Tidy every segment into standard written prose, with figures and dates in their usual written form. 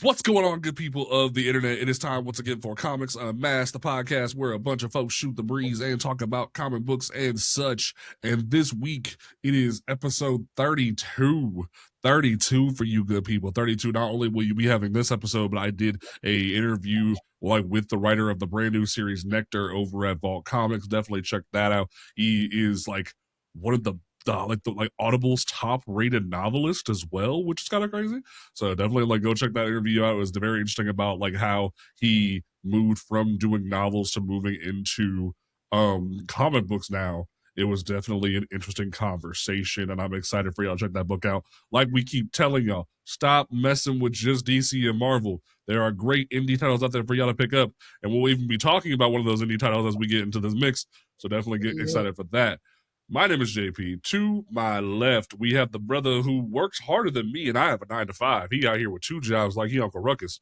What's going on, good people of the internet? It is time once again for Comics Unmasked, the podcast where a bunch of folks shoot the breeze and talk about comic books and such. And this week, it is episode 32. 32 for you good people. 32. Not only will you be having this episode, but I did a interview with the writer of the brand new series Nectar over at Vault Comics. Definitely check that out. He is one of the Audible's top rated novelist as well, which is kind of crazy. So definitely go check that interview out. It was very interesting about how he moved from doing novels to moving into comic books now. It was definitely an interesting conversation, and I'm excited for y'all to check that book out. Like we keep telling y'all, stop messing with just DC and Marvel. There are great indie titles out there for y'all to pick up, and we'll even be talking about one of those indie titles as we get into this mix. So definitely get excited for that. My name is JP. To my left, we have the brother who works harder than me, and I have a 9 to 5. He out here with 2 jobs like he Uncle Ruckus.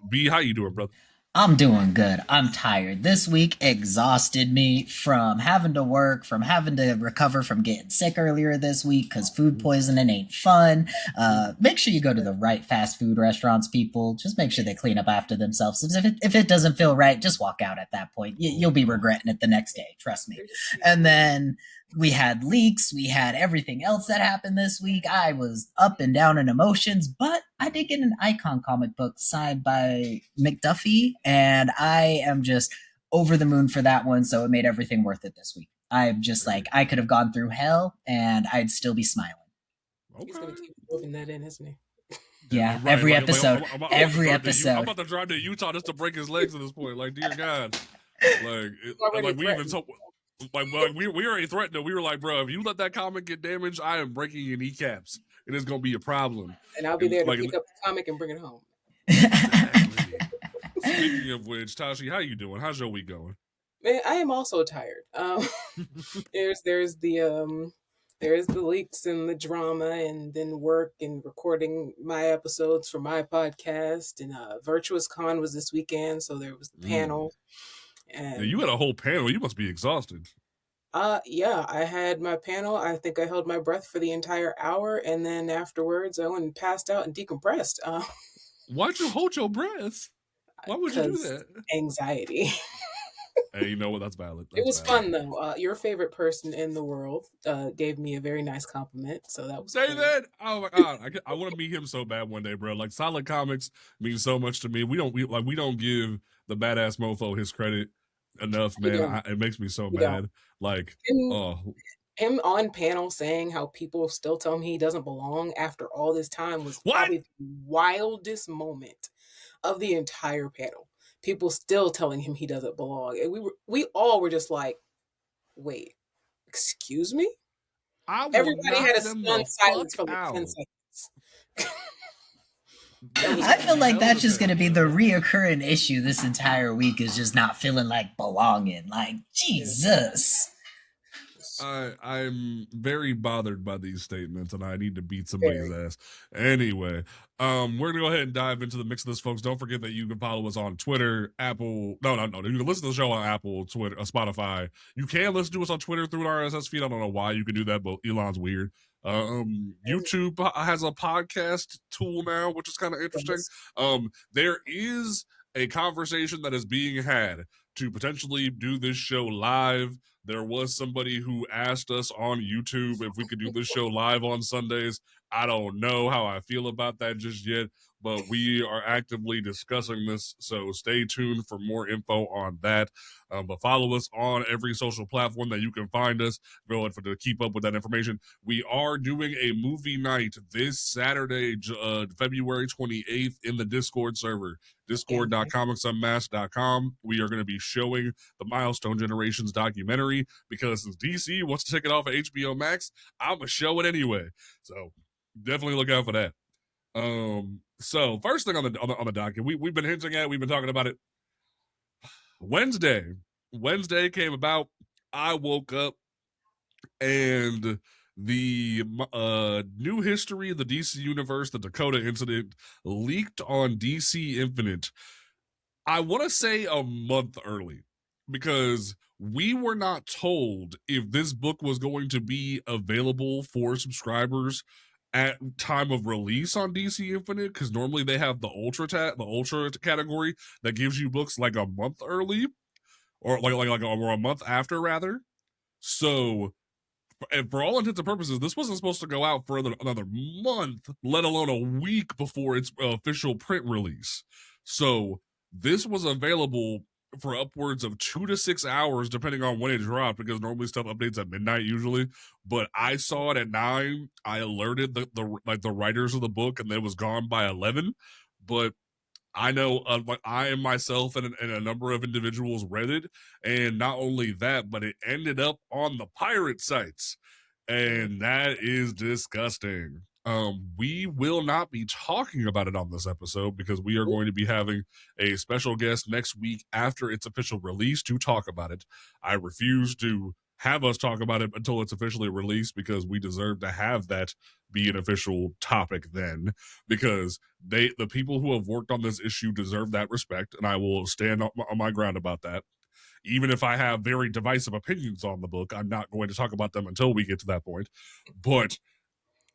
B, how you doing, brother? I'm doing good. I'm tired. This week exhausted me from having to work, from having to recover from getting sick earlier this week because food poisoning ain't fun. Make sure you go to the right fast food restaurants, people. Just make sure they clean up after themselves. If it doesn't feel right, just walk out at that point. You'll be regretting it the next day. Trust me. And then we had leaks. We had everything else that happened this week. I was up and down in emotions, but I did get an Icon comic book signed by McDuffie, and I am just over the moon for that one. So it made everything worth it this week. I'm just I could have gone through hell and I'd still be smiling. Okay. He's going to keep moving that in, isn't he? Yeah, right, every episode. Every episode. I'm about to drive to Utah just to break his legs at this point. Dear God. We even told... we already threatened it. We were like, bro, if you let that comic get damaged, I am breaking your kneecaps. It is going to be a problem. And I'll be there to pick up the comic and bring it home. Exactly. Speaking of which, Tashi, how you doing? How's your week going? Man, I am also tired. There's the leaks and the drama, and then work and recording my episodes for my podcast. And Virtuous Con was this weekend, so there was the panel. And you had a whole panel. You must be exhausted. Yeah, I had my panel. I think I held my breath for the entire hour, and then afterwards I went and passed out and decompressed. Why'd you hold your breath? Why would you do that? Anxiety. Hey, you know what? That's valid. It was fun though. Your favorite person in the world gave me a very nice compliment, so that was. Say that! Oh my God, I want to meet him so bad one day, bro. Solid Comics means so much to me. We don't give the badass mofo his credit enough, man. It makes me so mad. Him on panel saying how people still tell him he doesn't belong after all this time was probably the wildest moment of the entire panel. People still telling him he doesn't belong, and we all were just like, "Wait, excuse me." Everybody had a stunned silence for 10 seconds. I feel like that's just going to be the reoccurring issue this entire week, is just not feeling like belonging. Jesus. I'm very bothered by these statements, and I need to beat somebody's ass. Anyway, we're gonna go ahead and dive into the mix of this, folks. Don't forget that you can follow us on Twitter, Apple. No. You can listen to the show on Apple, Twitter, Spotify. You can listen to us on Twitter through an RSS feed. I don't know why you can do that, but Elon's weird. YouTube has a podcast tool now, which is kind of interesting. There is a conversation that is being had to potentially do this show live. There was somebody who asked us on YouTube if we could do this show live on Sundays. I don't know how I feel about that just yet, but we are actively discussing this, so stay tuned for more info on that. But follow us on every social platform that you can find us. Go ahead to keep up with that information. We are doing a movie night this Saturday, February 28th in the Discord server, discord.comicsunmasked.com. We are going to be showing the Milestone Generations documentary because since DC wants to take it off of HBO Max, I'm going to show it anyway. So definitely look out for that. So first thing on the docket, we've been hinting at, we've been talking about it. Wednesday came about. I woke up and the new history of the DC universe, the Dakota incident, leaked on DC Infinite. I want to say a month early, because we were not told if this book was going to be available for subscribers at time of release on DC Infinite, because normally they have the ultra category that gives you books like a month early, or or a month after rather. So, and for all intents and purposes, this wasn't supposed to go out for another month, let alone a week before its official print release. So this was available for upwards of 2 to 6 hours, depending on when it dropped, because normally stuff updates at midnight usually. But I saw it at 9. I alerted the writers of the book, and it was gone by 11. But I know I and myself and a number of individuals read it, and not only that, but it ended up on the pirate sites, and that is disgusting. We will not be talking about it on this episode because we are going to be having a special guest next week after its official release to talk about it. I refuse to have us talk about it until it's officially released because we deserve to have that be an official topic then, because the people who have worked on this issue deserve that respect, and I will stand on my ground about that. Even if I have very divisive opinions on the book, I'm not going to talk about them until we get to that point. But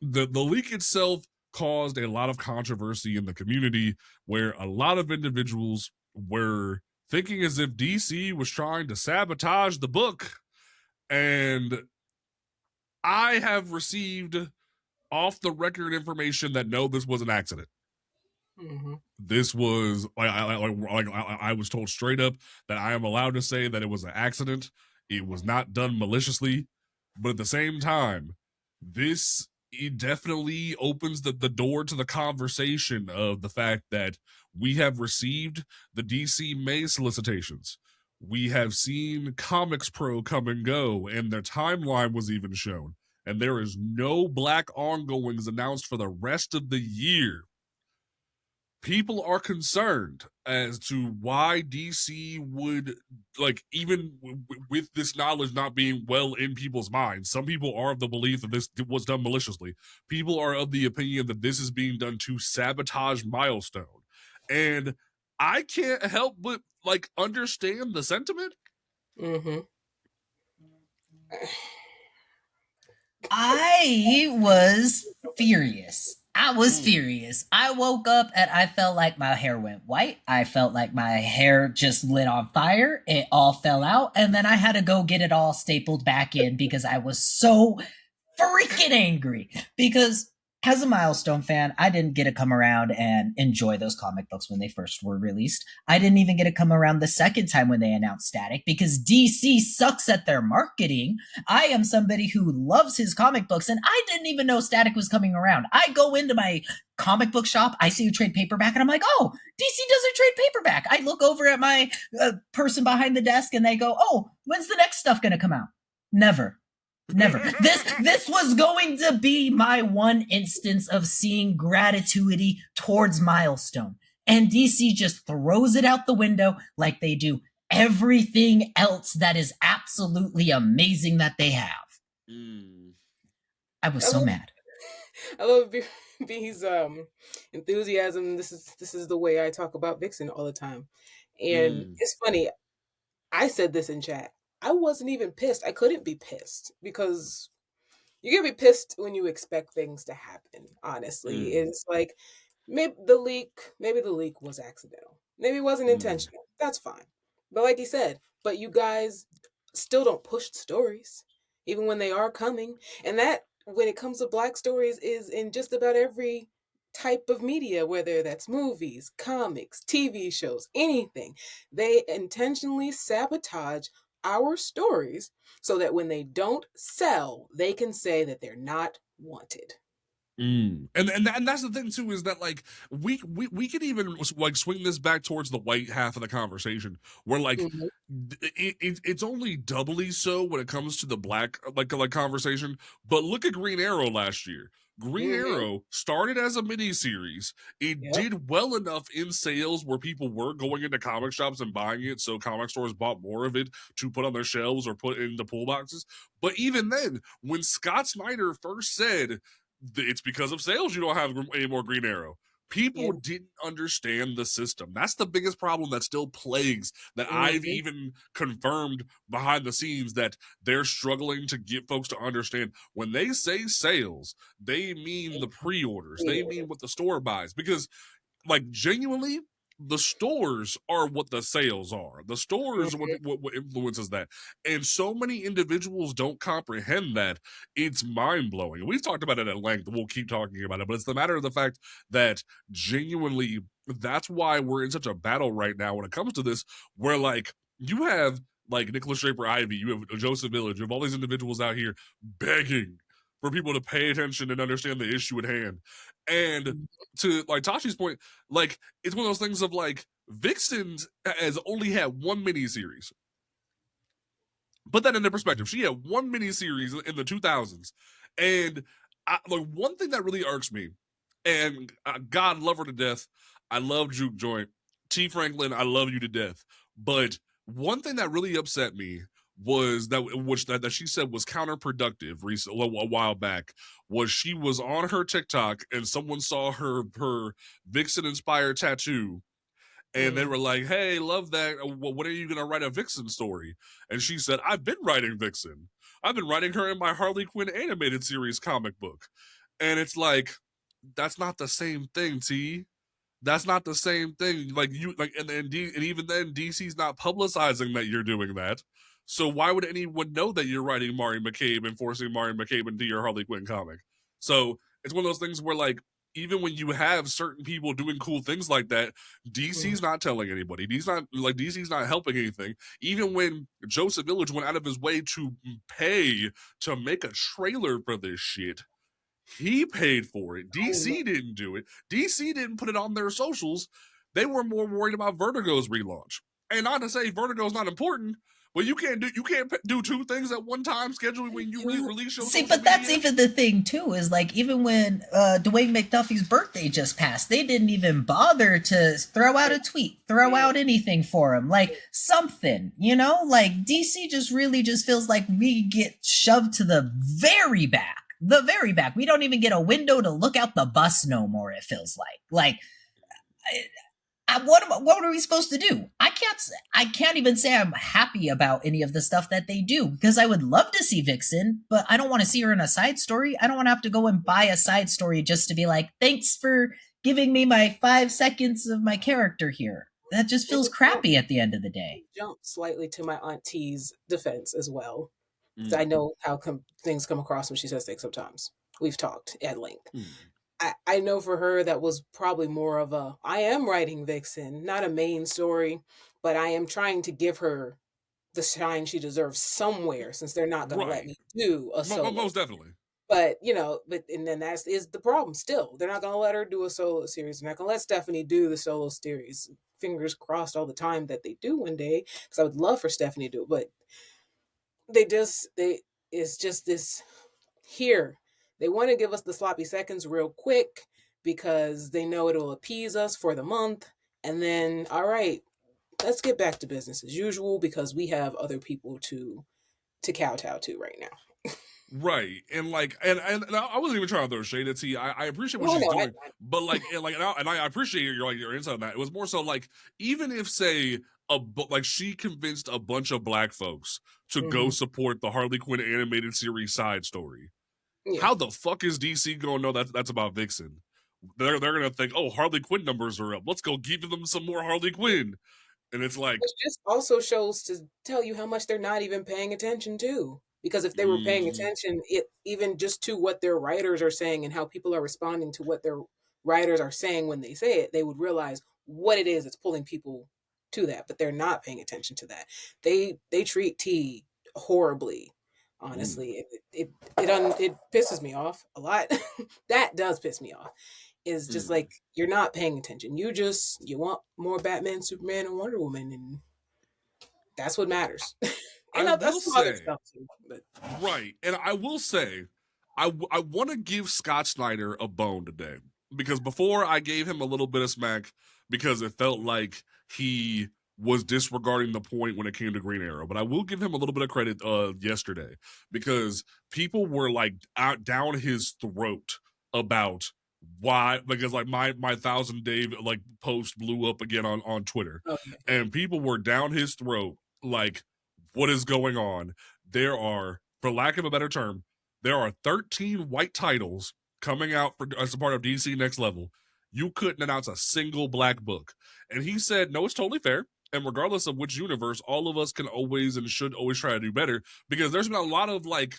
the leak itself caused a lot of controversy in the community, where a lot of individuals were thinking as if DC was trying to sabotage the book. And I have received off the record information that no, this was an accident. Mm-hmm. This was I was told straight up that I am allowed to say that it was an accident. It was not done maliciously, but at the same time, it definitely opens the door to the conversation of the fact that we have received the DC May solicitations. We have seen Comics Pro come and go, and their timeline was even shown. And there is no Black ongoings announced for the rest of the year. People are concerned as to why DC would, even with this knowledge not being well in people's minds. Some people are of the belief that this was done maliciously. People are of the opinion that this is being done to sabotage Milestone. And I can't help but, understand the sentiment. Mm-hmm. I was furious. I woke up and I felt like my hair went white. I felt like my hair just lit on fire. It all fell out. And then I had to go get it all stapled back in because I was so freaking angry. Because as a Milestone fan, I didn't get to come around and enjoy those comic books when they first were released. I didn't even get to come around the second time when they announced Static because DC sucks at their marketing. I am somebody who loves his comic books, and I didn't even know Static was coming around. I go into my comic book shop, I see a trade paperback, and I'm like, oh, DC does a trade paperback. I look over at my person behind the desk, and they go, oh, when's the next stuff going to come out? Never. This was going to be my one instance of seeing gratitude towards Milestone. And DC just throws it out the window like they do everything else that is absolutely amazing that they have. I was so mad. I love B's enthusiasm. This is the way I talk about Vixen all the time. And it's funny. I said this in chat. I wasn't even pissed. I couldn't be pissed because you can be pissed when you expect things to happen. Honestly, it's like maybe the leak was accidental. Maybe it wasn't intentional. That's fine. But like he said, but you guys still don't push stories, even when they are coming. And that, when it comes to Black stories, is in just about every type of media, whether that's movies, comics, TV shows, anything. They intentionally sabotage our stories so that when they don't sell, they can say that they're not wanted. And that's the thing too, is that we could even swing this back towards the white half of the conversation, where it's only doubly so when it comes to the Black conversation. But look at Green Arrow last year. Green Arrow started as a mini-series. It did well enough in sales where people were going into comic shops and buying it, so comic stores bought more of it to put on their shelves or put in the pull boxes. But even then, when Scott Snyder first said it's because of sales you don't have any more Green Arrow, People didn't understand the system. That's the biggest problem that still plagues, that I've even confirmed behind the scenes, that they're struggling to get folks to understand. When they say sales, they mean the pre-orders. They mean what the store buys. Because, like, genuinely, the stores are what the sales are. The stores are what influences that. And so many individuals don't comprehend that. It's mind-blowing. We've talked about it at length. We'll keep talking about it. But it's the matter of the fact that genuinely, that's why we're in such a battle right now when it comes to this, where, like, you have, like, Nicholas Draper-Ivey, you have Joseph Village, you have all these individuals out here begging for people to pay attention and understand the issue at hand. And to, like, Tashi's point, like, it's one of those things of, like, Vixen has only had one miniseries. Put that into perspective. She had one miniseries in the 2000s. And like, one thing that really irks me, and God love her to death, I love Juke Joint. T. Franklin, I love you to death. But one thing that really upset me was that she said was counterproductive a while back, was she was on her TikTok and someone saw her Vixen inspired tattoo, and they were like, hey, love that, when are you gonna write a Vixen story? And she said, I've been writing Vixen. I've been writing her in my Harley Quinn animated series comic book. And it's like, that's not the same thing, T. That's not the same thing. Like, you, like, and even then, DC's not publicizing that you're doing that. So why would anyone know that you're writing Mari McCabe and forcing Mari McCabe into your Harley Quinn comic? So it's one of those things where, like, even when you have certain people doing cool things like that, DC's not telling anybody. DC's not helping anything. Even when Joseph Village went out of his way to pay to make a trailer for this shit, he paid for it. DC didn't do it. DC didn't put it on their socials. They were more worried about Vertigo's relaunch. And not to say Vertigo's not important, but you can't do two things at one time scheduling when you release your social but that's media. even the thing too, is like, even when Dwayne McDuffie's birthday just passed, they didn't even bother to throw out a tweet, throw out anything for him, like something, you know? Like, DC just really just feels like we get shoved to the very back. The very back. We don't even get a window to look out the bus no more, it feels like. Like, what are we supposed to do? I can't even say I'm happy about any of the stuff that they do, because I would love to see Vixen, but I don't want to see her in a side story. I don't want to have to go and buy a side story just to be like, thanks for giving me my 5 seconds of my character here. That just feels crappy at the end of the day. Jump slightly to my auntie's defense as well. I know how things come across when she says things sometimes. We've talked at length. I know for her that was probably more of a, I am writing Vixen, not a main story, but I am trying to give her the shine she deserves somewhere, since they're not going to let me do a solo. Most definitely. But, and then that is the problem still. They're not going to let her do a solo series. They're not going to let Stephanie do the solo series. Fingers crossed all the time that they do one day, because I would love for Stephanie to do it, but it's just this here. They want to give us the sloppy seconds real quick because they know it'll appease us for the month. And then, all right, let's get back to business as usual, because we have other people to kowtow to right now. Right. And like, and I wasn't even trying to throw shade at T. I appreciate what she's doing, but like, and I appreciate your insight on that. It was more so like, even if, say, like, she convinced a bunch of black folks to go support the Harley Quinn animated series side story, how the fuck is DC gonna know that's about Vixen? They're gonna think, oh, Harley Quinn numbers are up, let's go give them some more Harley Quinn. And it's like, it just also shows to tell you how much they're not even paying attention to. Because if they were paying attention, even just to what their writers are saying and how people are responding to what their writers are saying when they say it, they would realize what it is that's pulling people to that. But they're not paying attention to that. They treat T horribly. Honestly, it pisses me off a lot. That does piss me off. Is just like, you're not paying attention. You want more Batman, Superman, and Wonder Woman, and that's what matters. And that's some other stuff too, but. Right, and I will say, I want to give Scott Snyder a bone today, because before I gave him a little bit of smack because it felt like he was disregarding the point when it came to Green Arrow. But I will give him a little bit of credit yesterday, because people were like out down his throat about why, because like my 1,000 Dave like post blew up again on Twitter, and people were down his throat like, what is going on? There are, for lack of a better term, there are 13 white titles coming out as a part of DC Next Level. You couldn't announce a single black book. And he said, no, it's totally fair. And regardless of which universe, all of us can always and should always try to do better, because there's been a lot of like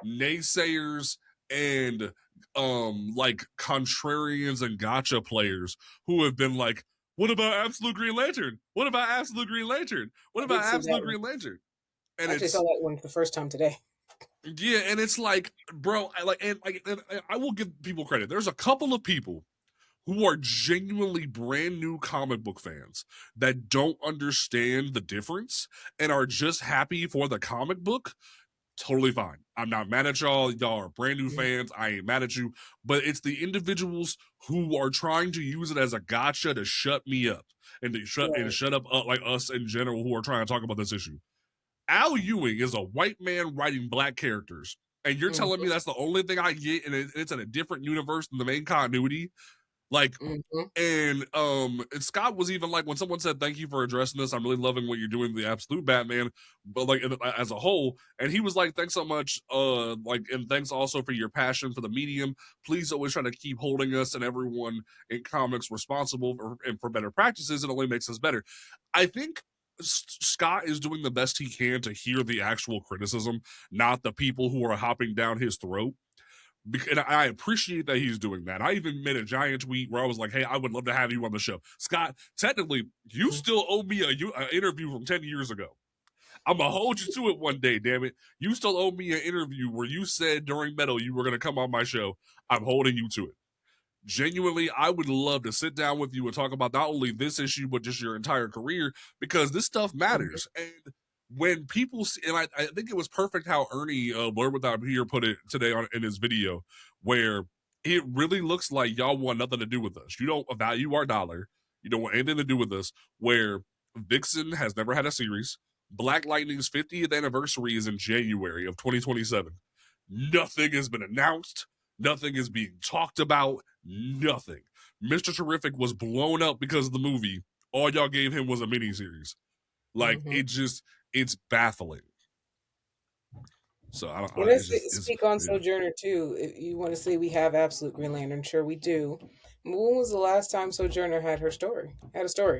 naysayers and like contrarians and gotcha players who have been like, what about Absolute Green Lantern? What about Absolute Green Lantern? What about Absolute Green Lantern? And I actually saw that one for the first time today. Yeah, and it's like, bro, and I will give people credit. There's a couple of people who are genuinely brand new comic book fans that don't understand the difference and are just happy for the comic book. Totally fine. I'm not mad at y'all. Y'all are brand new fans. I ain't mad at you. But it's the individuals who are trying to use it as a gotcha to shut me up and to shut up like us in general who are trying to talk about this issue. Al Ewing is a white man writing black characters, and you're telling me that's the only thing I get, and it's in a different universe than the main continuity. Like, and Scott was even like, when someone said, thank you for addressing this, I'm really loving what you're doing with the Absolute Batman, but like as a whole, and he was like, thanks so much, like, and thanks also for your passion for the medium. Please always try to keep holding us and everyone in comics responsible for better practices. It only makes us better. I think Scott is doing the best he can to hear the actual criticism, not the people who are hopping down his throat. And I appreciate that he's doing that. I even made a giant tweet where I was like, hey, I would love to have you on the show. Scott, technically, you still owe me an interview from 10 years ago. I'm going to hold you to it one day, damn it. You still owe me an interview where you said during Metal you were going to come on my show. I'm holding you to it. Genuinely, I would love to sit down with you and talk about not only this issue, but just your entire career, because this stuff matters. And when people see, and I think it was perfect how Ernie Blur Without Here put it today in his video, where it really looks like y'all want nothing to do with us. You don't value our dollar. You don't want anything to do with us. Where Vixen has never had a series. Black Lightning's 50th anniversary is in January of 2027. Nothing has been announced. Nothing is being talked about. Nothing. Mr. Terrific was blown up because of the movie. All y'all gave him was a miniseries. Like, it's baffling. So I don't. Speak on Sojourner too. If you want to say we have Absolute Green Lantern, sure we do. When was the last time Sojourner had a story?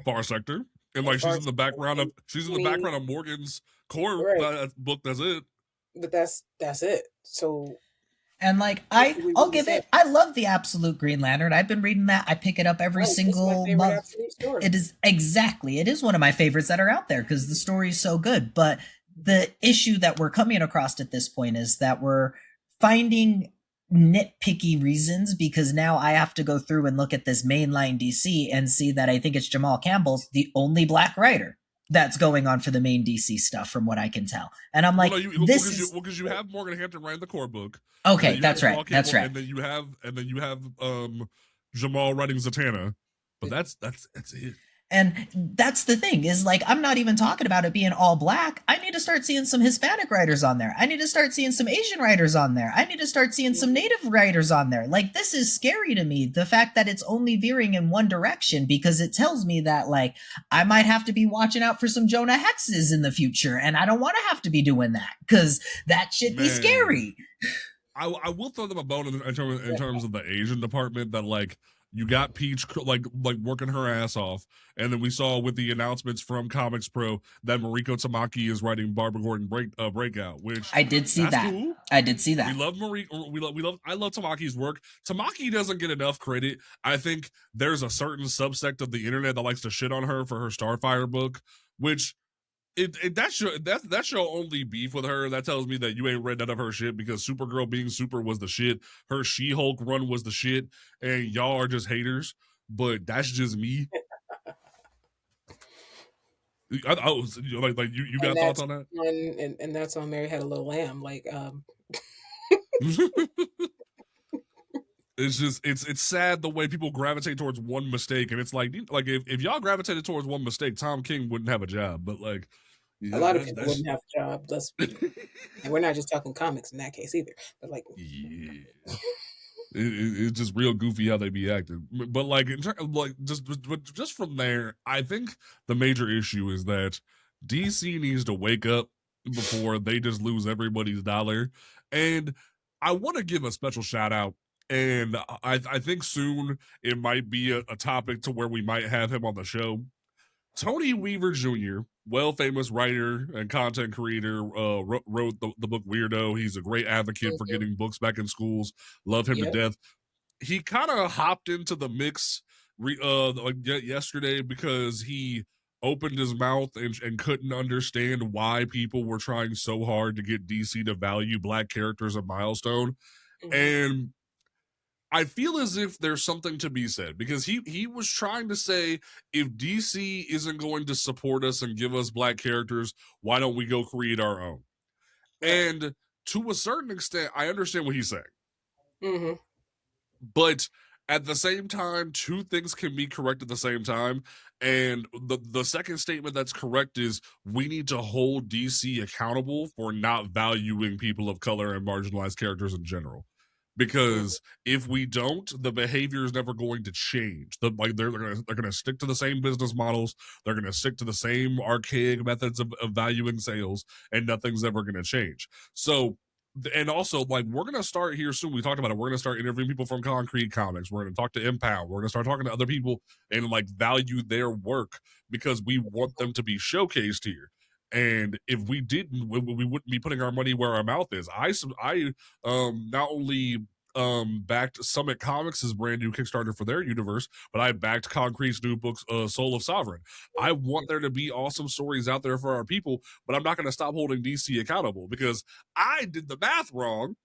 Far Sector, and like she's in the background of Morgan's core book. That's it. But that's it. So. And like I'll give it. I love the Absolute Green Lantern. I've been reading that. I pick it up every single month. It is It is one of my favorites that are out there because the story is so good. But the issue that we're coming across at this point is that we're finding nitpicky reasons, because now I have to go through and look at this mainline DC and see that I think it's Jamal Campbell's the only black writer that's going on for the main DC stuff, from what I can tell. And I'm like, because you have Morgan Hampton writing the core book. Okay, that's right. That's right. And then you have Jamal writing Zatanna, but that's it. And that's the thing, is like, I'm not even talking about it being all black. I need to start seeing some Hispanic writers on there. I need to start seeing some Asian writers on there. I need to start seeing some Native writers on there. Like, this is scary to me, the fact that it's only veering in one direction, because it tells me that, like, I might have to be watching out for some Jonah Hexes in the future, and I don't want to have to be doing that, because that should be scary. I will throw them a bone in terms of the Asian department, that, like, you got Peach like working her ass off, and then we saw with the announcements from Comics Pro that Mariko Tamaki is writing Barbara Gordon Breakout, which I did see that. Cool. I did see that. We love Mariko. I love Tamaki's work. Tamaki doesn't get enough credit. I think there's a certain subsect of the internet that likes to shit on her for her Starfire book, which. That's your only beef with her. That tells me that you ain't read none of her shit, because Supergirl being super was the shit. Her She-Hulk run was the shit, and y'all are just haters. But that's just me. You got thoughts on that? And that's on Mary Had a Little Lamb. Like, It's just it's sad the way people gravitate towards one mistake, and it's like if y'all gravitated towards one mistake, Tom King wouldn't have a job. But like, a lot of people wouldn't have a job. And we're not just talking comics in that case either. But like, It's just real goofy how they be acting. But like, just from there, I think the major issue is that DC needs to wake up before they just lose everybody's dollar. And I want to give a special shout out. And I think soon it might be a topic to where we might have him on the show. Tony Weaver Jr., well famous writer and content creator, wrote the book Weirdo. He's a great advocate for getting books back in schools. Love him to death. He kind of hopped into the mix yesterday because he opened his mouth and couldn't understand why people were trying so hard to get DC to value Black characters a milestone. And I feel as if there's something to be said because he was trying to say, if DC isn't going to support us and give us Black characters, why don't we go create our own? And to a certain extent, I understand what he's saying. But at the same time, two things can be correct at the same time. And the second statement that's correct is we need to hold DC accountable for not valuing people of color and marginalized characters in general. Because if we don't, the behavior is never going to change. They're going to stick to the same business models. They're going to stick to the same archaic methods of valuing sales, and nothing's ever going to change. So, and also, like, we're going to start here soon. We talked about it. We're going to start interviewing people from Concrete Comics. We're going to talk to Impound. We're going to start talking to other people and like value their work because we want them to be showcased here. And if we didn't, we wouldn't be putting our money where our mouth is. I not only backed Summit Comics' brand new Kickstarter for their universe, but I backed Concrete's new books, Soul of Sovereign. I want there to be awesome stories out there for our people, but I'm not going to stop holding DC accountable because I did the math wrong.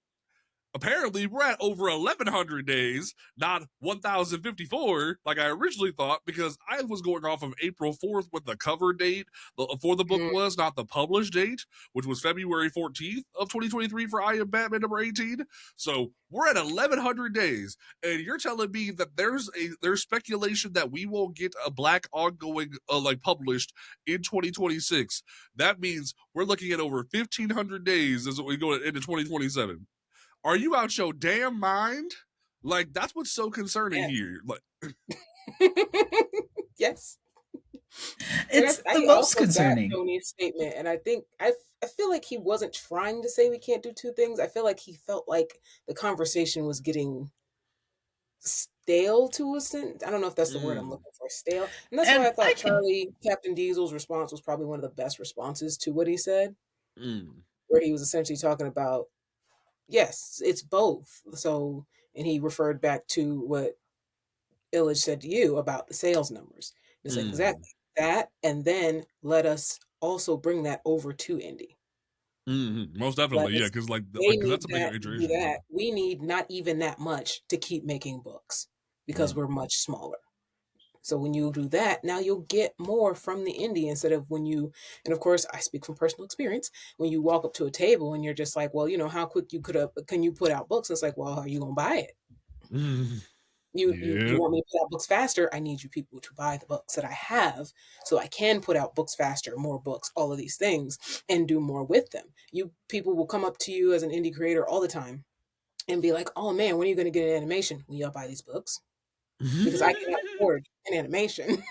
Apparently, we're at over 1,100 days, not 1,054 like I originally thought, because I was going off of April 4th when the cover date for the book was, not the published date, which was February 14th of 2023 for I Am Batman number 18. So we're at 1,100 days, and you're telling me that there's speculation that we won't get a Black ongoing published in 2026. That means we're looking at over 1,500 days as we go into 2027. Are you out your damn mind? Like, that's what's so concerning here. Like, yes, it's the most concerning. Tony's statement, and I think I feel like he wasn't trying to say we can't do two things. I feel like he felt like the conversation was getting stale to a sense. I don't know if that's the word I'm looking for, stale. And that's why I thought Captain Diesel's response was probably one of the best responses to what he said, where he was essentially talking about, yes, it's both. So, and he referred back to what Illich said to you about the sales numbers. It's like exactly that, and then let us also bring that over to indie. Most definitely, because that's a major issue. We need not even that much to keep making books because we're much smaller. So when you do that, now you'll get more from the indie instead of when you, and of course I speak from personal experience, when you walk up to a table and you're just like, well, you know, how quick can you put out books? It's like, well, are you going to buy it? You want me to put out books faster? I need you people to buy the books that I have so I can put out books faster, more books, all of these things, and do more with them. You people will come up to you as an indie creator all the time and be like, oh man, when are you going to get an animation? Will y'all buy these books? Because I cannot afford an animation.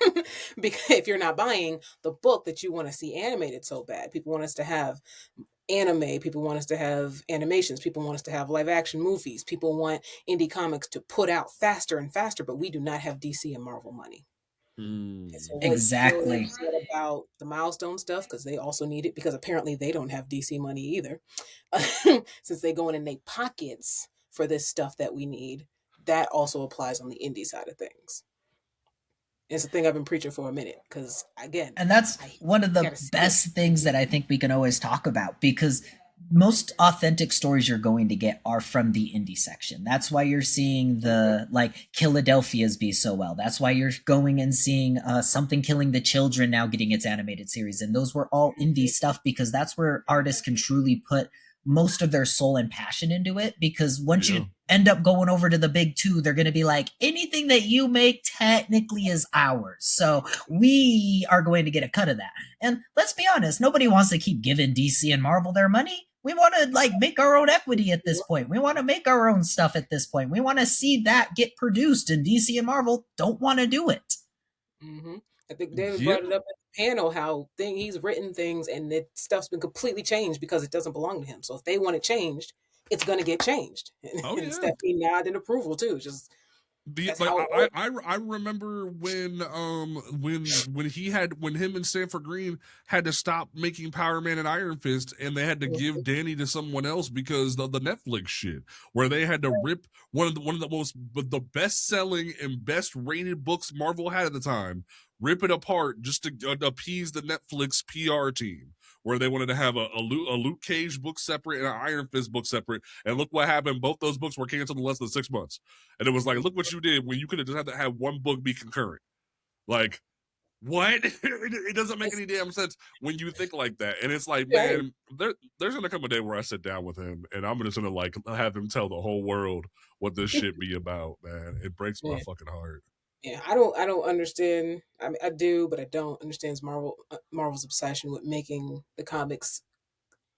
Because if you're not buying the book that you want to see animated so bad, people want us to have anime, people want us to have animations, people want us to have live action movies, people want indie comics to put out faster and faster, but we do not have DC and Marvel money. So exactly. About the milestone stuff, because they also need it, because apparently they don't have DC money either, since they go in their pockets for this stuff that we need. That also applies on the indie side of things. It's a thing I've been preaching for a minute, because again, and that's one of the best things that I think we can always talk about, because most authentic stories you're going to get are from the indie section. That's why you're seeing the Philadelphia's be so well. That's why you're going and seeing Something Killing the Children now getting its animated series. And those were all indie stuff, because that's where artists can truly put most of their soul and passion into it, because once you end up going over to the big two, they're going to be like, anything that you make technically is ours. So we are going to get a cut of that. And let's be honest, nobody wants to keep giving DC and Marvel their money. We want to like make our own equity at this point. We want to make our own stuff at this point. We want to see that get produced, and DC and Marvel don't want to do it. Mm-hmm. I think David brought it up at the panel how he's written things and that stuff's been completely changed because it doesn't belong to him. So if they want it changed, it's going to get changed. And Stephanie nodded approval too. Just that's how it works. I remember when him and Sanford Green had to stop making Power Man and Iron Fist, and they had to give Danny to someone else because of the Netflix shit, where they had to rip one of the best selling and best rated books Marvel had at the time, rip it apart just to appease the Netflix PR team, where they wanted to have a Luke Cage book separate and an Iron Fist book separate. And look what happened. Both those books were canceled in less than 6 months. And it was like, look what you did when you could have just had to have one book be concurrent. Like, what? It doesn't make any damn sense when you think like that. And it's like, man, there's going to come a day where I sit down with him and I'm just going to like have him tell the whole world what this shit be about, man. It breaks my fucking heart. Yeah, I don't understand. I mean, I do, but I don't understand Marvel's obsession with making the comics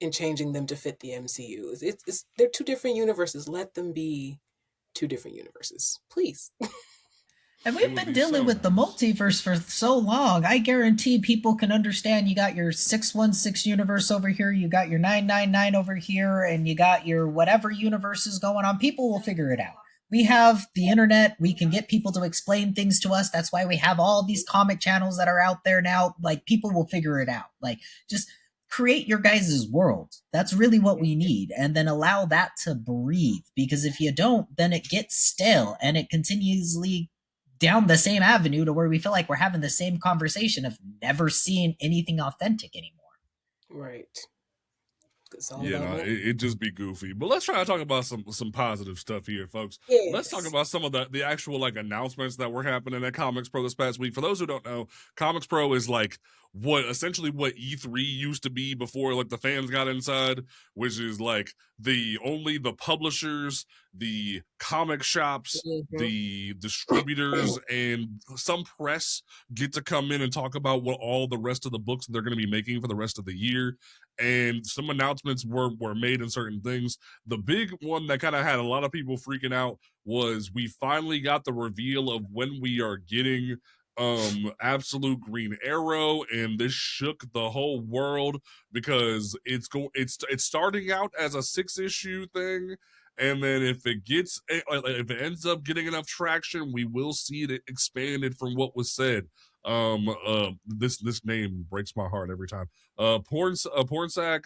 and changing them to fit the MCU. They're two different universes. Let them be two different universes, please. And we've been dealing with the multiverse for so long. I guarantee people can understand. You got your 616 universe over here, you got your 999 over here, and you got your whatever universes going on. People will figure it out. We have the internet. We can get people to explain things to us. That's why we have all these comic channels that are out there now. Like, people will figure it out. Like, just create your guys' world. That's really what we need. And then allow that to breathe. Because if you don't, then it gets stale and it continuously down the same avenue to where we feel like we're having the same conversation of never seeing anything authentic anymore. Right. It just be goofy. But let's try to talk about some positive stuff here, folks. Yes. Let's talk about some of the actual like announcements that were happening at Comics Pro this past week. For those who don't know, Comics Pro is like what E3 used to be before like the fans got inside, which is like only the publishers, the comic shops, the distributors, and some press get to come in and talk about what all the rest of the books they're going to be making for the rest of the year. And some announcements were made in certain things. The big one that kind of had a lot of people freaking out was we finally got the reveal of when we are getting Absolute Green Arrow, and this shook the whole world because it's starting out as a 6-issue thing, and then if it ends up getting enough traction, we will see it expanded from what was said. This name breaks my heart every time. Pornsak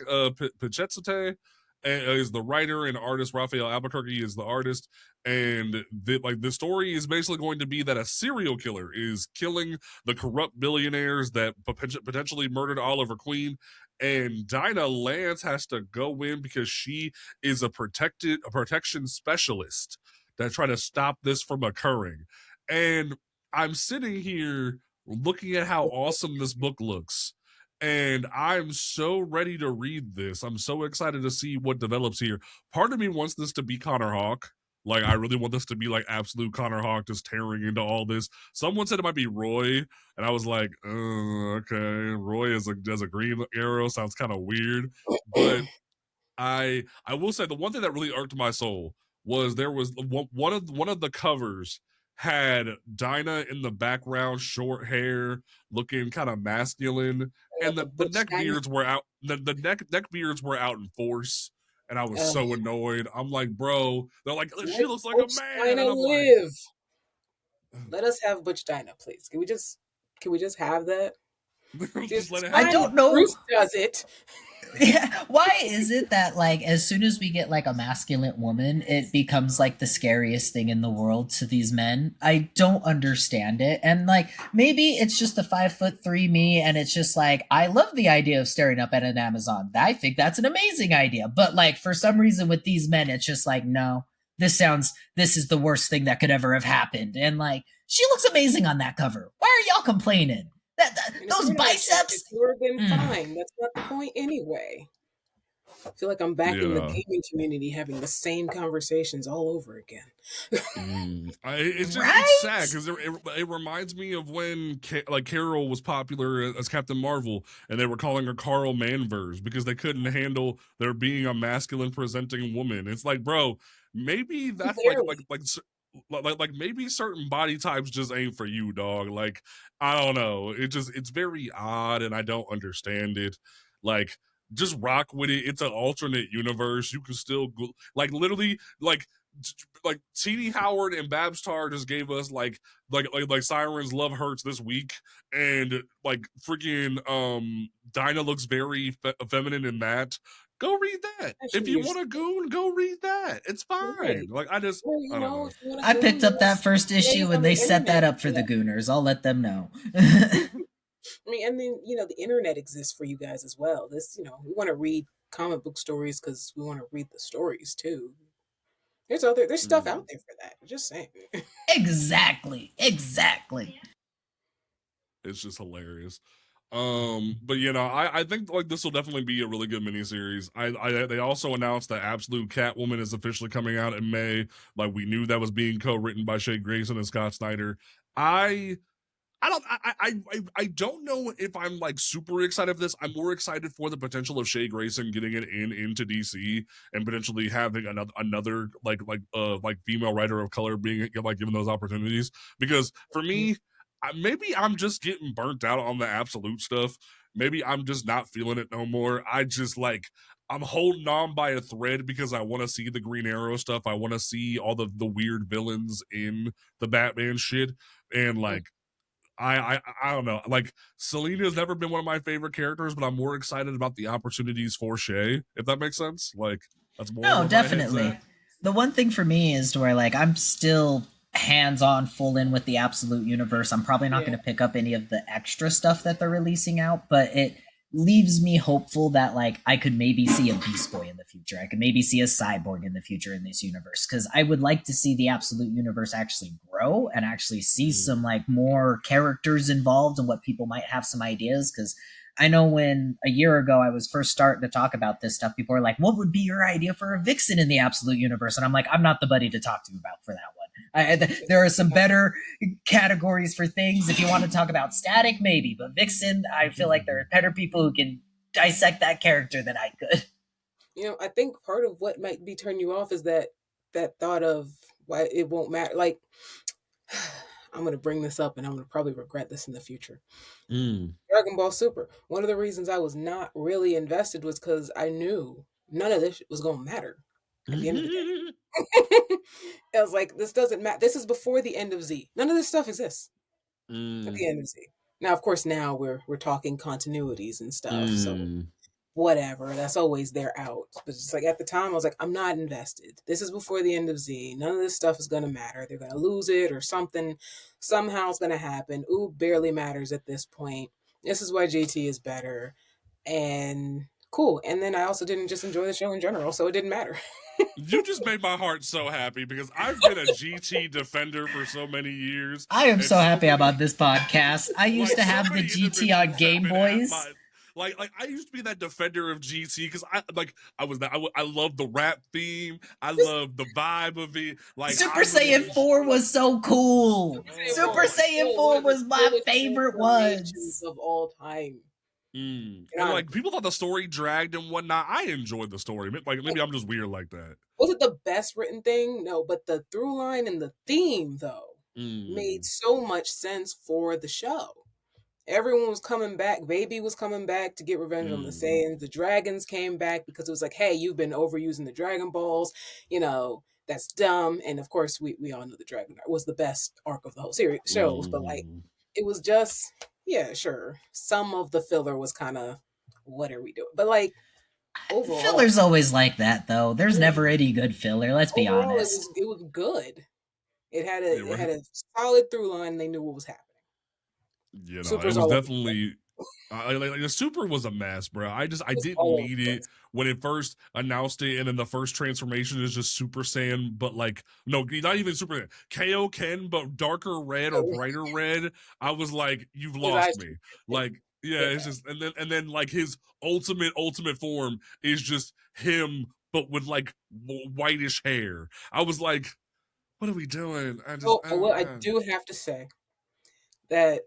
Pichetsate is the writer, and artist Raphael Albuquerque is the artist. And the story is basically going to be that a serial killer is killing the corrupt billionaires that potentially murdered Oliver Queen, and Dinah Lance has to go in because she is a protection specialist that try to stop this from occurring. And I'm sitting here looking at how awesome this book looks, and I'm so ready to read this. I'm so excited to see what develops here. Part of me wants this to be Connor Hawke. Like, I really want this to be like absolute Connor Hawke just tearing into all this. Someone said it might be Roy, and I was like, okay, Roy as a Green Arrow sounds kind of weird. But I will say the one thing that really irked my soul was there was one of the covers had Dinah in the background, short hair, looking kind of masculine, and the neck beards were out. The neck beards were out in force, and I was so annoyed. I'm like, bro, they're like, she looks like a man. Dinah live. Let us have Butch Dinah, please. Can we just have that? I don't know. Bruce does it. Yeah, why is it that like as soon as we get like a masculine woman, it becomes like the scariest thing in the world to these men? I don't understand it. And like maybe it's just a 5'3" me, and it's just like I love the idea of staring up at an Amazon. I think that's an amazing idea. But like for some reason with these men, it's just like, no, this is the worst thing that could ever have happened. And like she looks amazing on that cover. Why are y'all complaining? Those biceps. It's more than fine. That's not the point anyway. I feel like I'm back in the Yeah. gaming community having the same conversations all over again. It's just it's Right? sad because it reminds me of when Carol was popular as Captain Marvel, and they were calling her Carl Manvers because they couldn't handle there being a masculine presenting woman. It's like, bro, maybe that's Literally. like maybe certain body types just ain't for you, dog. Like, I don't know. It's very odd, and I don't understand it. Like, just rock with it. It's an alternate universe. You can still like literally like T.D. Howard and Babs Tarr just gave us like Siren's Love Hurts this week, and like freaking Dinah looks very feminine in that. Go read that. If you want a goon, go read that. It's fine. Right. Like I don't know. If you want I picked up that first issue and they set that up for the the Gooners. I'll let them know. I mean, and then the internet exists for you guys as well. We want to read comic book stories because we want to read the stories too. There's stuff out there for that. Just saying. Exactly. It's just hilarious. But I think like this will definitely be a really good miniseries. They also announced that Absolute Catwoman is officially coming out in May. Like we knew that was being co-written by Shay Grayson and Scott Snyder. I don't know if I'm like super excited for this. I'm more excited for the potential of Shay Grayson getting it into DC and potentially having another like female writer of color being like given those opportunities. Because for me, maybe I'm just getting burnt out on the Absolute stuff. Maybe I'm just not feeling it no more. I'm holding on by a thread because I want to see the Green Arrow stuff. I want to see all the weird villains in the Batman shit. And like I don't know. Like Selena never been one of my favorite characters, but I'm more excited about the opportunities for Shay, if that makes sense. Like that's more. No, definitely. The one thing for me is to where like I'm still hands-on full in with the Absolute Universe. I'm probably not going to pick up any of the extra stuff that they're releasing out, but it leaves me hopeful that like I could maybe see a Beast Boy in the future. I could maybe see a Cyborg in the future in this universe, because I would like to see the Absolute Universe actually grow and actually see some like more characters involved and what people might have some ideas. Because I know when a year ago I was first starting to talk about this stuff, people were like, what would be your idea for a Vixen in the Absolute Universe? And I'm like, I'm not the buddy to talk to you about for that one. There are some better categories for things. If you want to talk about Static, maybe, but Vixen, I feel like there are better people who can dissect that character than I could. I think part of what might be turning you off is that thought of why it won't matter. Like, I'm going to bring this up and I'm going to probably regret this in the future. Dragon Ball Super. One of the reasons I was not really invested was because I knew none of this was going to matter at the end of the day. I was like, this doesn't matter. This is before the end of Z. None of this stuff exists at the end of Z. Now, of course, now we're talking continuities and stuff. So whatever, that's always there out. But just like at the time, I was like, I'm not invested. This is before the end of Z. None of this stuff is going to matter. They're going to lose it or something. Somehow it's going to happen. Ooh, barely matters at this point. This is why JT is better. And cool. And then I also didn't just enjoy the show in general, so it didn't matter. You just made my heart so happy because I've been a GT defender for so many years. I am so happy about this podcast. I used to have the GT on Game Boys. Like I used to be that defender of GT because I love the rap theme. I love the vibe of it. Like Super Saiyan 4 was so cool. Super Saiyan 4 was my favorite ones of all time. And like people thought the story dragged and whatnot. I enjoyed the story. Like maybe I'm just weird like that. Was it the best written thing? No, but the through line and the theme though made so much sense for the show. Everyone was coming back. Baby was coming back to get revenge on the Saiyans. The dragons came back because it was like, hey, you've been overusing the Dragon Balls. That's dumb. And of course, we all know the Dragon Arc was the best arc of the whole series shows. But like, it was just, yeah, sure. Some of the filler was kind of, what are we doing? But like, overall, filler's always like that, though. There's never any good filler. Let's be honest. It was good. It had a solid through line. They knew what was happening. It was definitely like the Super was a mess, bro. I didn't need it when it first announced it, and then the first transformation is just Super Saiyan, but like no, not even Super Saiyan, Kaioken, but darker red or brighter red. I was like, you've lost me. Like Yeah, it's just and then like his ultimate form is just him, but with like whitish hair. I was like, what are we doing? Well, I do have to say that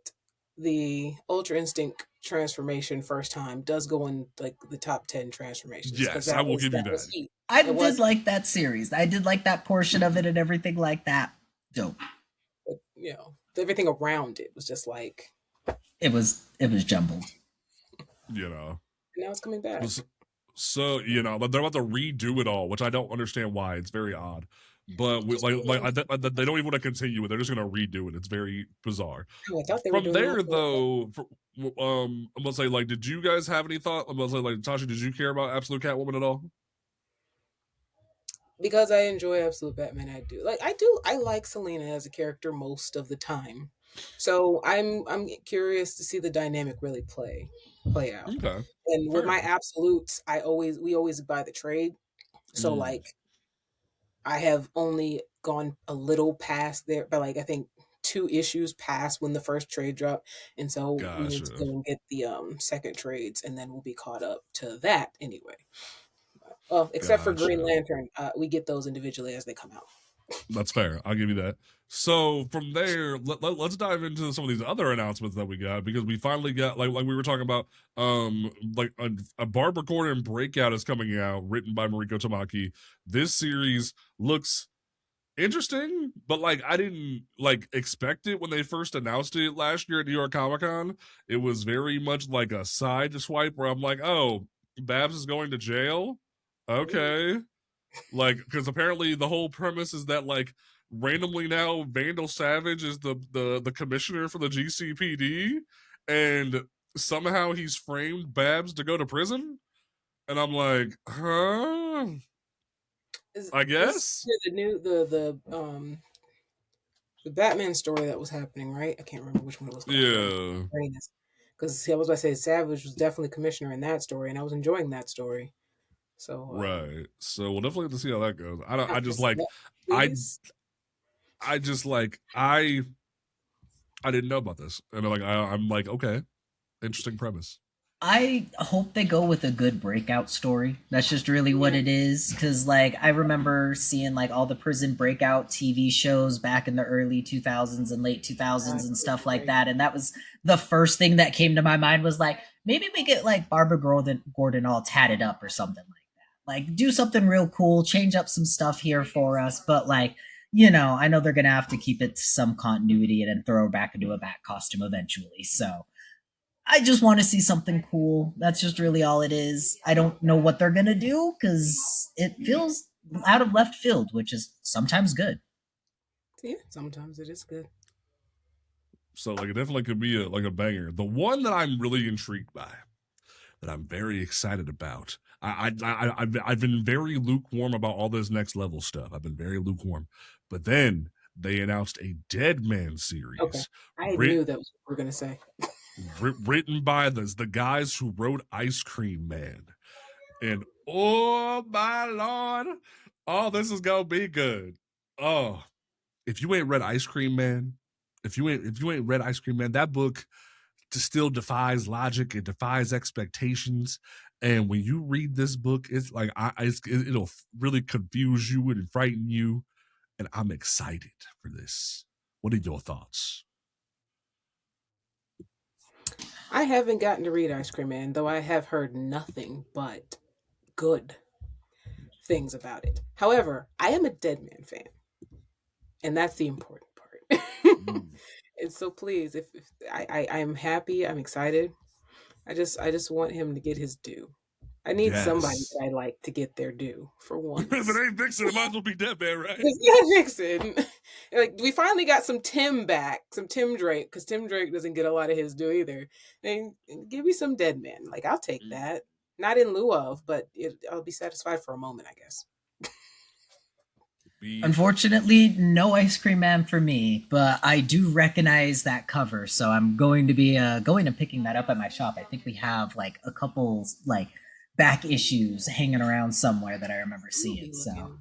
the Ultra Instinct transformation first time does go in like the top 10 transformations. Yes, I will give you that. Heat. I did like that series. I did like that portion of it and everything like that. Dope. But, you know, everything around it was just like it was jumbled. You know. And now it's coming back. So, you know, but they're about to redo it all, which I don't understand why. It's very odd. But they don't even want to continue it. They're just going to redo it. It's very bizarre. Oh, I thought they From were there, though, I'm gonna say, like, did you guys have any thought? I'm gonna say, like, Tasha, did you care about Absolute Catwoman at all? Because I enjoy Absolute Batman, I do. I like Selena as a character most of the time. So I'm curious to see the dynamic really play out. Okay. And with my absolutes, we always buy the trade. So like I have only gone a little past there, but like I think 2 issues past when the first trade dropped, and so we need to go and get the second trades, and then we'll be caught up to that anyway. Well, except for Green Lantern, we get those individually as they come out. That's fair. I'll give you that. So from there, let's dive into some of these other announcements that we got, because we finally got like we were talking about, like a Barbara Gordon Breakout is coming out, written by Mariko Tamaki. This series looks interesting, but like I didn't like expect it when they first announced it last year at New York Comic Con. It was very much like a side swipe where I'm like, oh, Babs is going to jail. Okay. Like, because apparently the whole premise is that like randomly now Vandal Savage is the commissioner for the GCPD, and somehow he's framed Babs to go to prison, and I'm like, huh? I guess the Batman story that was happening, right? I can't remember which one it was called. Yeah. Because I was about to say Savage was definitely commissioner in that story, and I was enjoying that story. So right. So we'll definitely have to see how that goes. I didn't know about this, and I'm like, okay, interesting premise. I hope they go with a good breakout story. That's just really what it is. Because, like, I remember seeing, like, all the prison breakout TV shows back in the early 2000s and late 2000s and stuff like that. And that was the first thing that came to my mind was, like, maybe we get, like, Barbara Gordon all tatted up or something like that. Like, do something real cool, change up some stuff here for us. But, like, you know, I know they're going to have to keep it to some continuity and then throw her back into a bat costume eventually. So I just want to see something cool. That's just really all it is. I don't know what they're going to do because it feels out of left field, which is sometimes good. Yeah, sometimes it is good. So, like, it definitely could be a banger. The one that I'm really intrigued by, that I'm very excited about, I've been very lukewarm about all this next level stuff. I've been very lukewarm. But then they announced a Dead Man series. Okay. I knew that was what we were going to say. Written by the guys who wrote Ice Cream Man. And oh my Lord, oh, this is gonna be good. Oh, if you ain't read Ice Cream Man, if you ain't read Ice Cream Man, that book still defies logic, it defies expectations. And when you read this book, it's like it'll really confuse you and frighten you. And I'm excited for this. What are your thoughts? I haven't gotten to read Ice Cream Man, though I have heard nothing but good things about it. However, I am a Dead Man fan, and that's the important part. And so, please, if I am happy, I'm excited. I just want him to get his due. I need somebody that I like to get their due for once. If it ain't Vixen, it might as well be Dead Man, right? It's not Vixen. Like, we finally got some Tim back, some Tim Drake, because Tim Drake doesn't get a lot of his due either. And give me some Dead Man. Like, I'll take that. Not in lieu of, but I'll be satisfied for a moment, I guess. Unfortunately, no Ice Cream Man for me, but I do recognize that cover, so I'm going to be going and picking that up at my shop. I think we have like a couple like back issues hanging around somewhere that I remember seeing, so